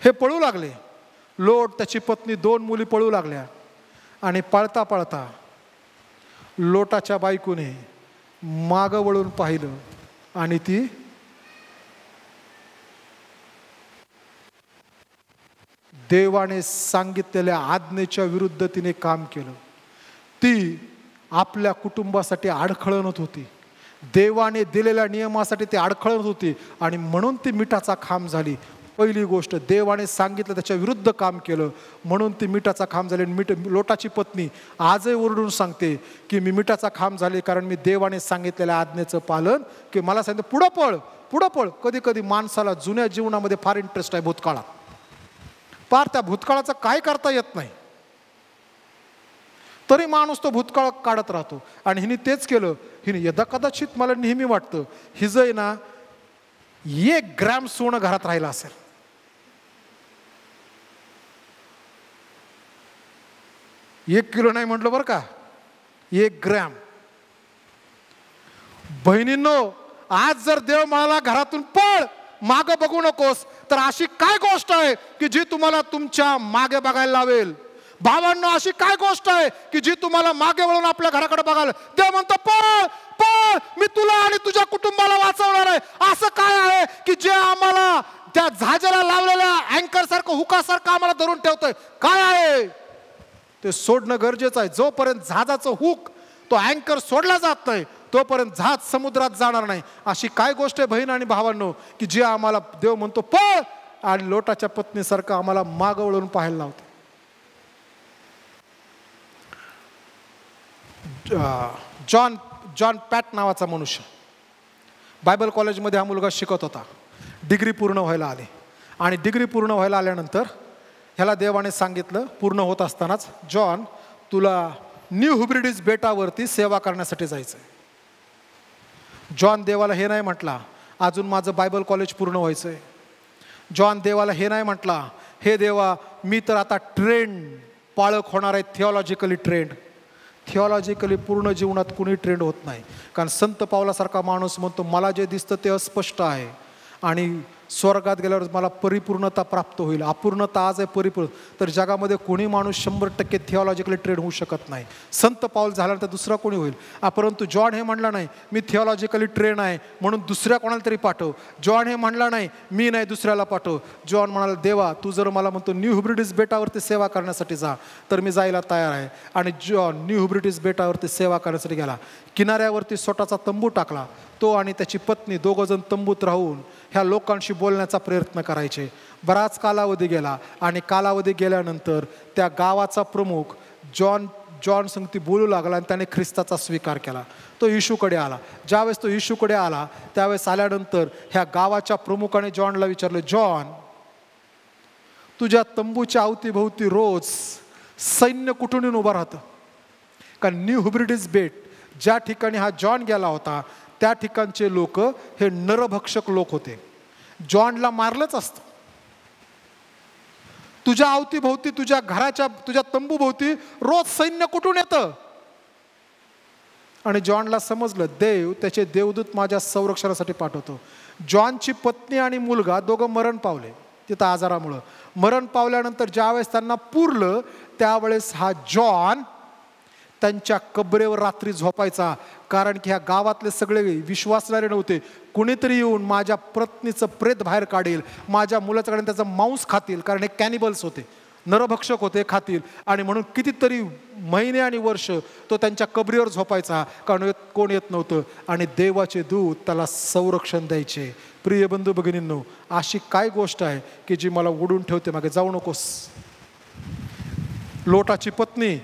S5: हे पळू लागले. लोट, त्याची पत्नी, 2 मुली पळू लागल्या. आणि पळता पळता लोटाच्या बायकोने मागं वळून पाहिलं आणि ती देवाने सांगितलेल्या आज्ञेच्या विरुद्ध तिने काम केलं. ती आपल्या कुटुंबासाठी अडखळत होती, देवाने दिलेल्या नियमासाठी ती अडखळत होती आणि म्हणून ती मिठाचा खांब झाली. पहिली गोष्ट, देवाने सांगितलं त्याच्या विरुद्ध काम केलं म्हणून ती मिठाचा खांब झाली. लोटाची पत्नी आजही ओरडून सांगते की मी मिठाचा खांब झाले कारण मी देवाने सांगितलेल्या आज्ञेचं पालन की मला सांगितलं पुढं पळ पुढं पळ. कधी कधी माणसाला जुन्या जीवनामध्ये फार इंटरेस्ट आहे भूतकाळात, फार त्या भूतकाळाचं काय करता येत नाही तरी माणूस तो भूतकाळ काढत राहतो. आणि हिने तेच केलं. हिने यदा कदाचित मला नेहमी वाटतं हिजय ना 1 ग्रॅम सोनं घरात राहिलं असेल. 1 किलो नाही म्हटलं बरं का, 1 ग्रॅम. बहिणींनो, आज जर देव म्हणाला घरातून पळ, मागे बघू नकोस, तर अशी काय गोष्ट आहे की जी तुम्हाला तुमच्या मागे बघायला लावेल? भावांनो, अशी काय गोष्ट आहे की जी तुम्हाला मागे वळून आपल्या घराकडे बघायला? देव म्हणतो पळ पळ, मी तुला आणि तुझ्या कुटुंबाला वाचवणार आहे. असं काय आहे की जे आम्हाला त्या जहाजाला लावलेल्या अँकर सारखं, हुकासारखं आम्हाला धरून ठेवतोय? काय आहे ते सोडणं गरजेचं आहे. जोपर्यंत जहाजाचं हुक, तो अँकर सोडला जात नाही तोपर्यंत जहाज समुद्रात जाणार नाही. अशी काय गोष्ट आहे बहीण आणि भावांनो की जे आम्हाला देव म्हणतो पळ, आणि लोटाच्या पत्नीसारखं आम्हाला मागं वळून पाहायला लावते. जॉन पॅट नावाचा मनुष्य बायबल कॉलेजमध्ये हा मुलगा शिकत होता. डिग्री पूर्ण व्हायला आली आणि डिग्री पूर्ण व्हायला आल्यानंतर ह्याला देवाने सांगितलं पूर्ण होत असतानाच, जॉन तुला न्यू हिब्रिडीज बेटावरती सेवा करण्यासाठी जायचं आहे. जॉन देवाला हे नाही म्हटला अजून माझं बायबल कॉलेज पूर्ण व्हायचं आहे. जॉन देवाला हे नाही म्हटला, हे देवा मी तर आता ट्रेंड पाळक होणार आहे, थिओलॉजिकली ट्रेंड. थिओलॉजिकली पूर्ण जीवनात कुणी ट्रेंड होत नाही. कारण संत पावलासारखा माणूस म्हणतो मला जे दिसतं ते अस्पष्ट आहे आणि स्वर्गात गेल्यावर मला परिपूर्णता प्राप्त होईल. अपूर्णता आज आहे, परिपूर्ण. तर जगामध्ये कोणी माणूस 100% थिओलॉजिकली ट्रेंड होऊ शकत नाही. संत पाऊल झाल्यानंतर दुसरा कोणी होईल. परंतु जॉन हे म्हणला नाही मी थिओलॉजिकली ट्रेन आहे म्हणून दुसऱ्या कोणाला तरी पाठव. जॉन हे म्हणला नाही मी नाही दुसऱ्याला पाठव. जॉन म्हणाला देवा तू जर मला म्हणतो न्यू हिब्रिडीज बेटावरती सेवा करण्यासाठी जा तर मी जायला तयार आहे. आणि जॉन न्यू हिब्रिडीज बेटावरती सेवा करण्यासाठी गेला. किनाऱ्यावरती स्वतःचा तंबू टाकला. तो आणि त्याची पत्नी दोघंजण तंबूत राहून ह्या लोकांशी बोलण्याचा प्रयत्न करायचे. बराच कालावधी गेला आणि कालावधी गेल्यानंतर त्या गावाचा प्रमुख जॉन संगती बोलू लागला आणि त्याने ख्रिस्ताचा स्वीकार केला. तो येशूकडे आला. ज्यावेळेस तो येशूकडे आला त्यावेळेस आल्यानंतर ह्या गावाच्या प्रमुखाने जॉनला विचारलं, जॉन तुझ्या तंबूच्या अवतीभोवती रोज सैन्य कुठून उभं राहतं? कारण न्यू हिब्रिडीज बेट ज्या ठिकाणी हा जॉन गेला होता त्या ठिकाणचे लोक हे नरभक्षक लोक होते. जॉनला मारलंच असतं. तुझ्या अवतीभोवती तुझ्या तंबूभोवती रोज सैन्य कुठून येतं? आणि जॉनला समजलं देव त्याचे देवदूत माझ्या संरक्षणासाठी पाठवतो. जॉनची पत्नी आणि मुलगा दोघं मरण पावले तिथं आजारामुळं. मरण पावल्यानंतर ज्यावेळेस त्यांना पुरलं त्यावेळेस हा जॉन त्यांच्या कबरेवर रात्री झोपायचा. कारण की ह्या गावातले सगळे विश्वासणारे नव्हते. कुणीतरी येऊन माझ्या पत्नीचं प्रेत बाहेर काढेल, माझ्या मुलाच्याकडे त्याचं मांस खातील. कारण हे कॅनिबल्स होते, नरभक्षक होते, खातील. आणि म्हणून कितीतरी महिने आणि वर्ष तो त्यांच्या कबरीवर झोपायचा कारण कोण येत नव्हतं. आणि देवाचे दूत त्याला संरक्षण द्यायचे. प्रिय बंधू भगिनींनो, अशी काय गोष्ट आहे की जी मला ओढून ठेवते मागे? जाऊ नकोस. लोटाची पत्नी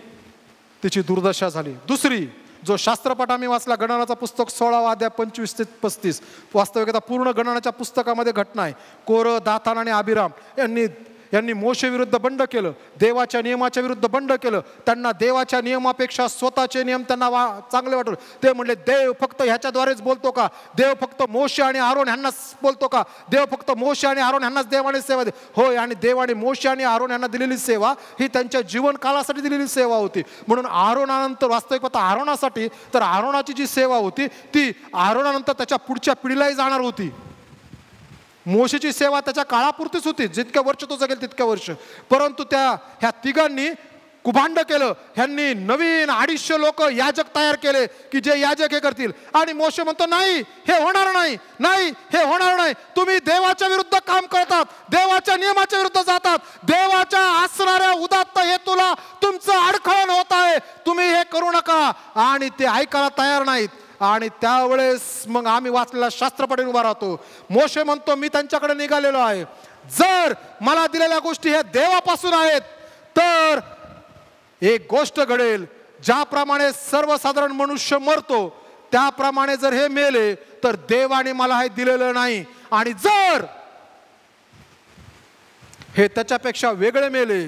S5: तिची दुर्दशा झाली. दुसरी जो शास्त्रपाठ आम्ही वाचला गणनाचा पुस्तक 16 अध्याय 25 ते 35 वास्तविकता पूर्ण गणनाच्या पुस्तकामध्ये घटना आहे. कोरह, दातान आणि अबिराम यांनी मोशे विरुद्ध बंड केलं. देवाच्या नियमाच्या विरुद्ध बंड केलं. त्यांना देवाच्या नियमापेक्षा स्वतःचे नियम त्यांना चांगले वाटले. ते म्हणले देव फक्त ह्याच्याद्वारेच बोलतो का? देव फक्त मोशे आणि आरोन ह्यांनाच बोलतो का? देव फक्त मोशे आणि आरोन ह्यांनाच देवाने सेवा दे. होय, आणि देवाने मोशे आणि आरोन ह्यांना दिलेली सेवा ही त्यांच्या जीवनकालासाठी दिलेली सेवा होती. म्हणून आरोनानंतर वास्तविक पाहता आरोनासाठी तर आरोनाची जी सेवा होती ती आरोनानंतर त्याच्या पुढच्या पिढीलाही जाणार होती. मोशेची सेवा त्याच्या काळापुरतीच होती, जितक्या वर्ष तो जगेल तितक्या वर्ष. परंतु ह्या तिघांनी कुभांड केलं. ह्यांनी नवीन 250 लोक याजक तयार केले की जे याजक हे करतील. आणि मोशे म्हणतो नाही हे होणार नाही, नाही हे होणार नाही. तुम्ही देवाच्या विरुद्ध काम करतात, देवाच्या नियमाच्या विरुद्ध जातात, देवाच्या असणाऱ्या उदात्त हेतूला तुमचं अडखळण होत आहे, तुम्ही हे करू नका. आणि ते ऐकायला तयार नाहीत. आणि त्यावेळेस मग आम्ही वाचलेला शास्त्रपठे उभा राहतो. मोशे म्हणतो मी त्यांच्याकडे निघालेलो आहे. जर मला दिलेल्या गोष्टी ह्या देवापासून आहेत तर एक गोष्ट घडेल. ज्याप्रमाणे सर्वसाधारण मनुष्य मरतो त्याप्रमाणे जर हे मेले तर देवाने मला हे दिलेलं नाही. आणि जर हे त्याच्यापेक्षा वेगळे मेले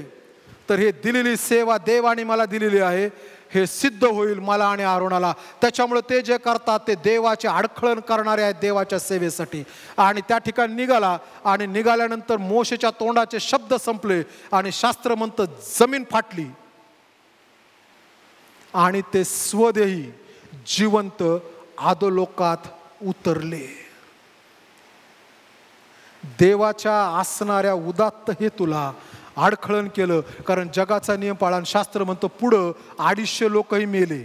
S5: तर हे दिलेली सेवा देवाने मला दिलेली आहे हे सिद्ध होईल मला आणि आरोनाला. त्याच्यामुळे ते जे करतात ते देवाचे अडखळण करणारे आहेत देवाच्या सेवेसाठी. आणि त्या ठिकाणी निघाला आणि निघाल्यानंतर मोशेच्या तोंडाचे शब्द संपले आणि शास्त्र म्हणतं जमीन फाटली आणि ते स्वदेही जिवंत आधोलोकात उतरले. देवाच्या असणाऱ्या उदात्त हेतूला अडखळण केलं. कारण जगाचा नियम पाळा. शास्त्र म्हणतो पुढं 250 लोकही मेले.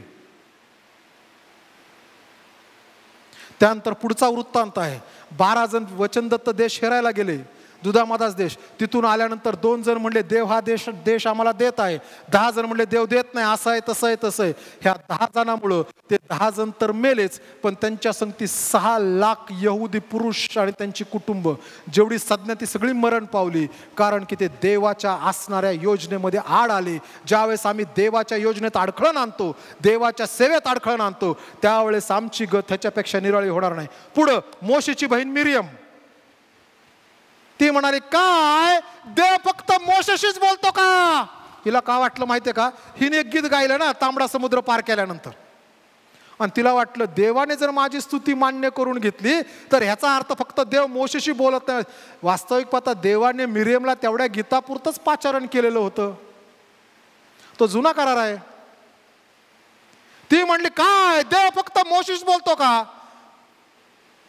S5: त्यानंतर पुढचा वृत्तांत आहे. 12 जण वचनदत्त देश हेरायला गेले. दुधामादाच देश. तिथून आल्यानंतर 2 जण म्हणले देव हा देश आम्हाला देत आहे. 10 जण म्हणले देव देत नाही, असं आहे तसं आहे तसं आहे. ह्या 10 जणांमुळं ते 10 जण तर मेलेच, पण त्यांच्या संगती 6 लाख यहुदी पुरुष आणि त्यांची कुटुंब जेवढी सज्ञा ती सगळी मरण पावली. कारण की ते देवाच्या असणाऱ्या योजनेमध्ये आड आले. ज्यावेळेस आम्ही देवाच्या योजनेत अडखळण आणतो, देवाच्या सेवेत अडखळण आणतो, त्यावेळेस आमची गत ह्याच्यापेक्षा निराळी होणार नाही. पुढं मोशेची बहीण मिरियम, ती म्हणाली काय देव फक्त मोशेशीच बोलतो का? हिला का वाटलं माहितीये का, हिने एक गीत गायलं ना तांबडा समुद्र पार केल्यानंतर, आणि तिला वाटलं देवाने जर माझी स्तुती मान्य करून घेतली तर ह्याचा अर्थ फक्त देव मोशेशी बोलत नाही. वास्तविक पाहता देवाने मिरियमला तेवढ्या गीतापुरतंच पाचारण केलेलं होतं. तो जुना करार आहे. ती म्हणली काय देव फक्त मोशेशी बोलतो का?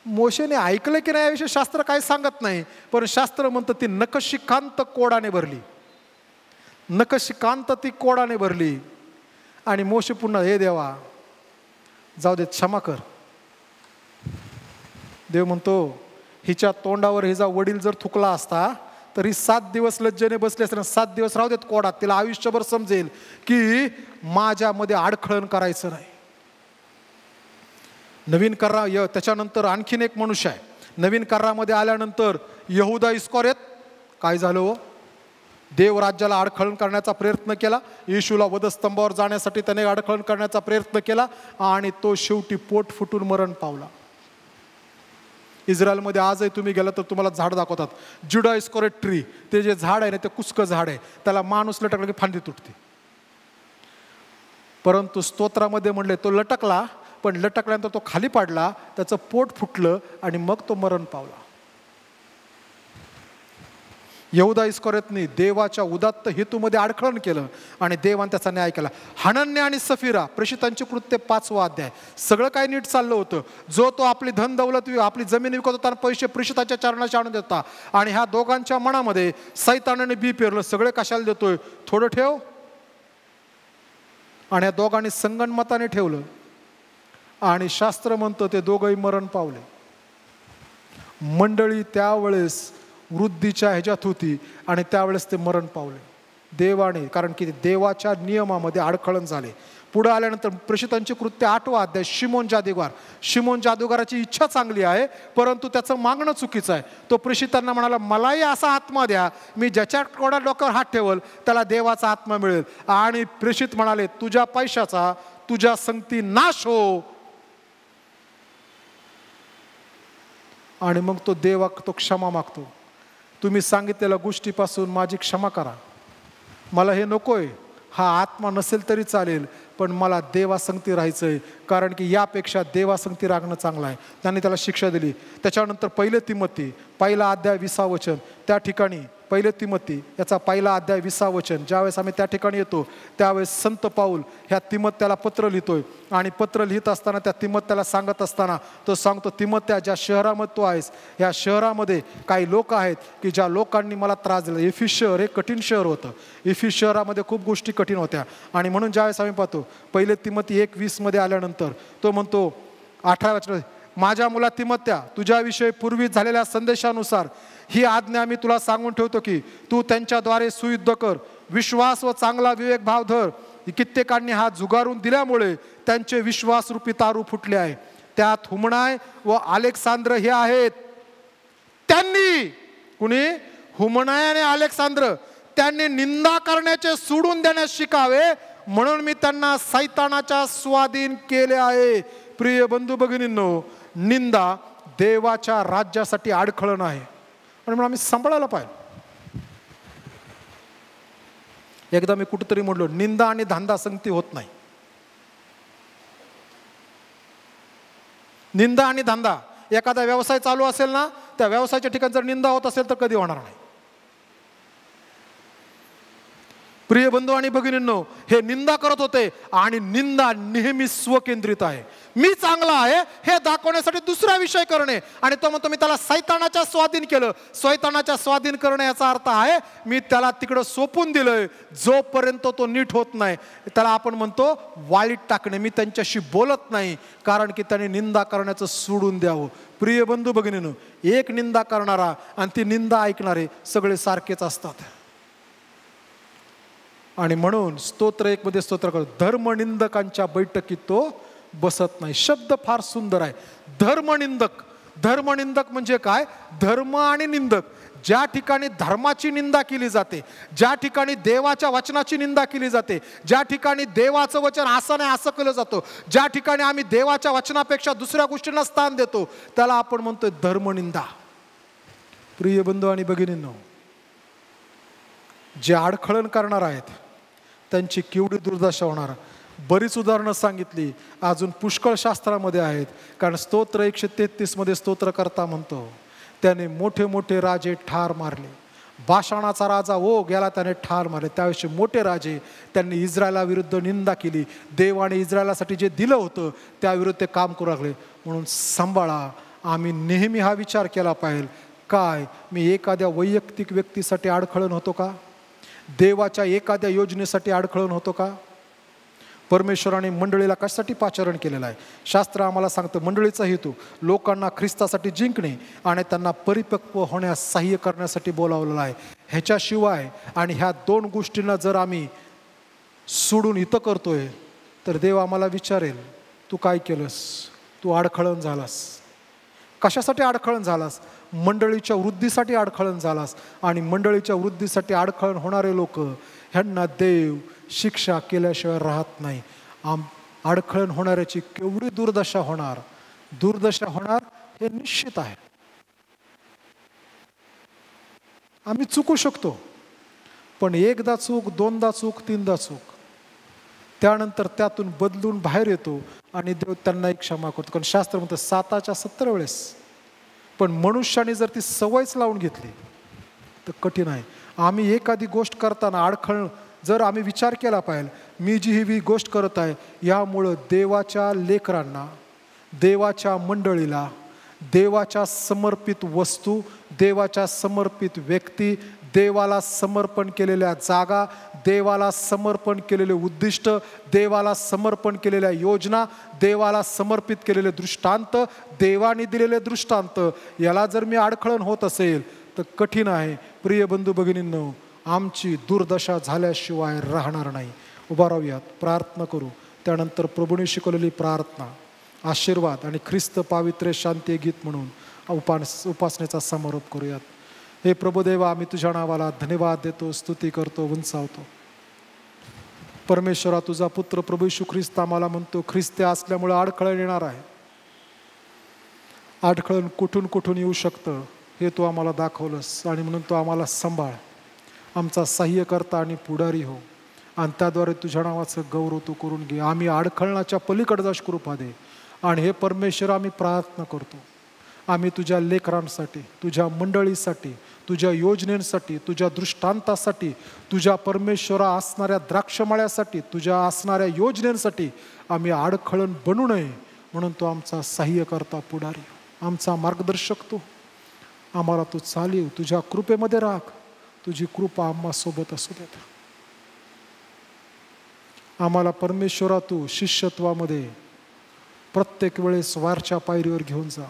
S5: मोशेने ऐकलं की नाही याविषयी शास्त्र काही सांगत नाही, पण शास्त्र म्हणतं ती नखशिखांत कोडाने भरली. नखशिखांत ती कोडाने भरली. आणि मोशे पुन्हा हे देवा जाऊ दे क्षमा कर. देव म्हणतो हिच्या तोंडावर हिचा वडील जर थुकला असता तर ही 7 दिवस लज्जेने बसली असते. 7 दिवस राहू देत कोडात, तिला आयुष्यभर समजेल की माझ्यामध्ये अडखळण करायचं नाही. नवीन कर्रा त्याच्यानंतर आणखीन एक मनुष्य आहे. नवीन कर्रामध्ये आल्यानंतर यहुदा इस्करियोत काय झालं हो, देव राज्याला अडखळण करण्याचा प्रयत्न केला. येशूला वधस्तंभावर जाण्यासाठी त्याने अडखळण करण्याचा प्रयत्न केला आणि तो शेवटी पोट फुटून मरण पावला. इस्रायलमध्ये आजही तुम्ही गेला तर तुम्हाला झाड दाखवतात, जुडा इस्करियोत ट्री. ते जे झाड आहे ना ते कुस्क झाड आहे, त्याला माणूस लटकला की फांदी तुटते. परंतु स्तोत्रामध्ये म्हणले तो लटकला, पण लटकल्यानंतर तो खाली पडला, त्याचं पोट फुटलं आणि मग तो मरण पावला. यहुदा इस्करियोतने देवाच्या उदात्त हेतूमध्ये अडखळण केलं आणि देवाने त्याचा न्याय केला. हनन्या आणि सफीरा प्रेषितांची कृत्य 5वा अध्याय. सगळं काही नीट चाललं होतं. जो तो आपली धन दौलत आपली जमीन विकत होता आणि पैसे प्रेषितांच्या चरणाशी आणून देता, आणि ह्या दोघांच्या मनामध्ये सैतानाने बी पेरलं, सगळे कशाला देतोय, थोडं ठेव. आणि या दोघांनी संगनमताने ठेवलं आणि शास्त्र म्हणतं ते दोघंही मरण पावले. मंडळी त्यावेळेस वृद्धीच्या ह्याच्यात होती आणि त्यावेळेस ते मरण पावले देवाने, कारण की देवाच्या नियमामध्ये अडखळण झाले. पुढे आल्यानंतर प्रेषितांची कृत्य 8वा अध्याय. शिमोन जादूगार. शिमोन जादूगाराची इच्छा चांगली आहे परंतु त्याचं मागणं चुकीचं आहे. तो प्रेषितांना म्हणाला मलाही असा आत्मा द्या, मी ज्याच्या कोणा डोक्यावर हात ठेवल त्याला देवाचा आत्मा मिळेल. आणि प्रेषित म्हणाले तुझ्या पैशाचा तुझ्या संगती नाश हो. आणि मग तो देवा तो क्षमा मागतो, तुम्ही सांगितलेल्या गोष्टीपासून माझी क्षमा करा, मला हे नकोय, हा आत्मा नसेल तरी चालेल पण मला देवासंगती राहायचंय, कारण की यापेक्षा देवासंगती राखणं चांगलं आहे. त्यांनी त्याला शिक्षा दिली. त्याच्यानंतर 1 तिमोथी 1 अध्याय 20 वचन. त्या ठिकाणी 1 तिमोथी याचा 1 अध्याय 20 वचन. ज्यावेळेस आम्ही त्या ठिकाणी येतो त्यावेळेस संत पाऊल ह्या तिमोथ्याला पत्र लिहितोय आणि पत्र लिहित असताना त्या तिमोथ्याला सांगत असताना तो सांगतो तिमोथ्या ज्या शहरामध्ये तू आहेस ह्या शहरामध्ये काही लोक आहेत की ज्या लोकांनी मला त्रास दिला. इफिस शहर हे कठीण शहर होतं. इफिस शहरामध्ये खूप गोष्टी कठीण होत्या आणि म्हणून ज्यावेळेस आम्ही पाहतो 1 तिमोथी 1:20 मध्ये आल्यानंतर तो म्हणतो 18 वचन, माझ्या मुला तिमोथ्या तुझ्याविषयी पूर्वी झालेल्या संदेशानुसार ही आज्ञा मी तुला सांगून ठेवतो की तू त्यांच्याद्वारे सुयुद्ध कर, विश्वास व चांगला विवेक भाव धर. कित्येकांनी हा जुगारून दिल्यामुळे त्यांचे विश्वासरूपी तारू फुटले आहे. त्यात हुमणाय व अलेक्सांद्र हे आहेत. त्यांनी कुणी हुमणाय आणि अलेक्सांद्र त्यांनी निंदा करण्याचे सोडून देण्यास शिकावे म्हणून मी त्यांना सैतानाच्या स्वाधीन केले आहे. प्रिय बंधू भगिनींनो, निंदा देवाच्या राज्यासाठी अडखळण आहे आणि म्हणून आम्ही सांभाळायला पाहिजे. एकदा मी कुठेतरी म्हणलो निंदा आणि धंदा संगती होत नाही. निंदा आणि धंदा, एखादा व्यवसाय चालू असेल ना त्या व्यवसायाच्या ठिकाणी जर निंदा होत असेल तर कधी होणार नाही. प्रिय बंधू आणि भगिनींनो, हे निंदा करत होते आणि निंदा नेहमी स्वकेंद्रित आहे. मी चांगला आहे हे दाखवण्यासाठी दुसरा विषय करणे, आणि तो म्हणतो मी त्याला सैतानाच्या स्वाधीन केलं. सैतानाच्या स्वाधीन करणे याचा अर्थ आहे मी त्याला तिकडं सोपून दिलंय. जोपर्यंत तो नीट होत नाही त्याला आपण म्हणतो वाळीत टाकणे. मी त्यांच्याशी बोलत नाही कारण की त्याने निंदा करण्याचं सोडून द्यावं. प्रिय बंधू भगिनींनो, एक निंदा करणारा आणि ती निंदा ऐकणारे सगळे सारखेच असतात. आणि म्हणून स्तोत्र 1 मध्ये स्तोत्र करतो, धर्मनिंदकांच्या बैठकीत तो बसत नाही. शब्द फार सुंदर आहे, धर्मनिंदक. धर्मनिंदक म्हणजे काय? धर्म आणि निंदक. ज्या ठिकाणी धर्माची निंदा केली जाते, ज्या ठिकाणी देवाच्या वचनाची निंदा केली जाते, ज्या ठिकाणी देवाचं वचन असं नाही असं केलं जातं, ज्या ठिकाणी आम्ही देवाच्या वचनापेक्षा दुसऱ्या गोष्टींना स्थान देतो, त्याला आपण म्हणतोय धर्मनिंदा. प्रिय बंधू आणि भगिनींनो, जे आडखळण करणार आहेत त्यांची केवढी दुर्दशा होणार. बरीच उदाहरणं सांगितली, अजून पुष्कळ शास्त्रामध्ये आहेत. कारण स्तोत्र 133 मध्ये स्तोत्रकर्ता म्हणतो त्याने मोठे मोठे राजे ठार मारले. बाशाणाचा राजा गेला, त्याने ठार मारले. त्यावेळेस मोठे राजे त्यांनी इस्रायलाविरुद्ध निंदा केली. देवाने इस्रायलासाठी जे दिलं होतं त्याविरुद्ध ते काम करू लागले. म्हणून सांभाळा, आम्ही नेहमी हा विचार केला पाहिजे, काय मी एखाद्या वैयक्तिक व्यक्तीसाठी आडखळण होतो का? देवाच्या एखाद्या योजनेसाठी आडखळण होतो का? परमेश्वराने मंडळीला कशासाठी पाचारण केलेलं आहे? शास्त्र आम्हाला सांगतं मंडळीचा हेतू लोकांना ख्रिस्तासाठी जिंकणे आणि त्यांना परिपक्व होण्यास सहाय्य करण्यासाठी बोलावलेला आहे. ह्याच्याशिवाय आणि ह्या 2 गोष्टींना जर आम्ही सोडून इथं करतोय तर देव आम्हाला विचारेल, तू काय केलंस? तू आडखळण झालास. कशासाठी आडखळण झालास? मंडळीच्या वृद्धीसाठी आडखळण झालास. आणि मंडळीच्या वृद्धीसाठी आडखळण होणारे लोक ह्यांना देव शिक्षा केल्याशिवाय राहत नाही. आडखळण होणाऱ्याची केवढी दुर्दशा होणार, दुर्दशा होणार हे निश्चित आहे. आम्ही चुकू शकतो, पण एकदा चूक, 2दा चूक, 3दा चूक, त्यानंतर त्यातून बदलून बाहेर येतो आणि देव त्यांनाही क्षमा करतो. कारण शास्त्र म्हणतं 7च्या 70 वेळेस. पण मनुष्याने जर ती सवयच लावून घेतली तर कठीण आहे. आम्ही एखादी गोष्ट करताना आडखळ जर आम्ही विचार केला पाहिजे, मी जी ही गोष्ट करत आहे यामुळं देवाच्या लेकरांना, देवाच्या मंडळीला, देवाच्या समर्पित वस्तू, देवाच्या समर्पित व्यक्ती, देवाला समर्पण केलेल्या जागा, देवाला समर्पण केलेले उद्दिष्ट, देवाला समर्पण केलेल्या योजना, देवाला समर्पित केलेले दृष्टांत, देवाने दिलेले दृष्टांत, याला जर मी आडखळण होत असेल तर कठीण आहे. प्रिय बंधू भगिनींनो, आमची दुर्दशा झाल्याशिवाय राहणार नाही. उभा राहूयात, प्रार्थना करू. त्यानंतर प्रभूने शिकवलेली प्रार्थना, आशीर्वाद आणि ख्रिस्त पावित्र्य शांती गीत म्हणून उपासनेचा समारोप करूयात. हे प्रभुदेवा, आम्ही तुझ्या नावाला धन्यवाद देतो, स्तुती करतो, उंचावतो. परमेश्वरा, तुझा पुत्र प्रभू येशू ख्रिस्त आम्हाला म्हणतो ख्रिस्ते असल्यामुळे आडखळण येणार आहे. आडखळण कुठून कुठून येऊ शकतं हे तू आम्हाला दाखवलंस, आणि म्हणून तो आम्हाला सांभाळ, आमचा सहाय्य करता आणि पुढारी हो, आणि त्याद्वारे तुझ्या नावाचं गौरव तू करून घे. आम्ही आडखळणाच्या पलीकडचा कृपा दे. आणि हे परमेश्वर, आम्ही प्रार्थना करतो, आम्ही तुझ्या लेकरांसाठी, तुझ्या मंडळीसाठी, तुझ्या योजनेसाठी, तुझ्या दृष्टांतासाठी, तुझ्या परमेश्वरा असणाऱ्या द्राक्षमळ्यासाठी, तुझ्या असणाऱ्या योजनेसाठी आम्ही आडखळण बनू नये म्हणून तो आमचा सहाय्य करता, पुढारी, आमचा मार्गदर्शक तू. आम्हाला तू चालीव, तुझ्या कृपेमध्ये राख, तुझी कृपा आम्हासोबत असू देत. आम्हाला परमेश्वरा तू शिष्यत्वामध्ये प्रत्येक वेळेस वारच्या पायरीवर घेऊन जा.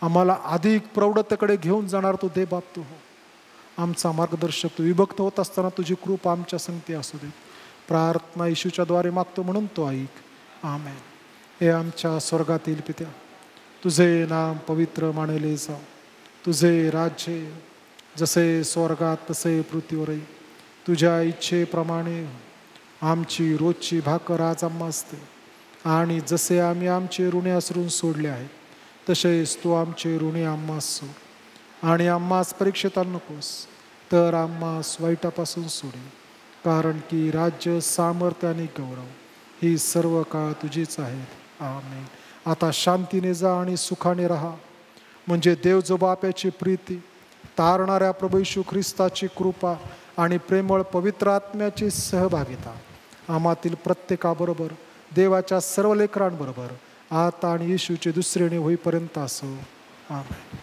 S5: आम्हाला अधिक प्रौढतेकडे घेऊन जाणार तू दे बाप, तू हो आमचा मार्गदर्शक. तू विभक्त होत असताना तुझी कृपा आमच्या संगती असू दे. प्रार्थना येशूच्या द्वारे मागतो म्हणून तो ऐक. आमेन. हे आमच्या स्वर्गातील पित्या, तुझे नाम पवित्र मानले जाओ, तुझे राज्य जसे स्वर्गात तसे पृथ्वीवरही, तुझ्या इच्छेप्रमाणे आमची रोजची भाकर आज आम्हास दे, आणि जसे आम्ही आमचे ऋणे असरून सोडले आहेत तसेच तू आमचे ऋणे आम्हास सोड, आणि आम्हास परीक्षेत आणू नकोस तर आम्हास वाईटापासून सोडे, कारण की राज्य, सामर्थ्य आणि गौरव ही सर्व काळ तुझीच आहेत. आमेन. आता शांतीने जा आणि सुखाने राहा, म्हणजे देव जो बापाची प्रीती, तारणाऱ्या प्रभू येशू ख्रिस्ताची कृपा आणि प्रेमळ पवित्र आत्म्याची सहभागिता आम्हातील प्रत्येकाबरोबर, देवाच्या सर्व लेकरांबरोबर आता आणि येशूचे दुसरे येणे होईपर्यंत असो. आमेन.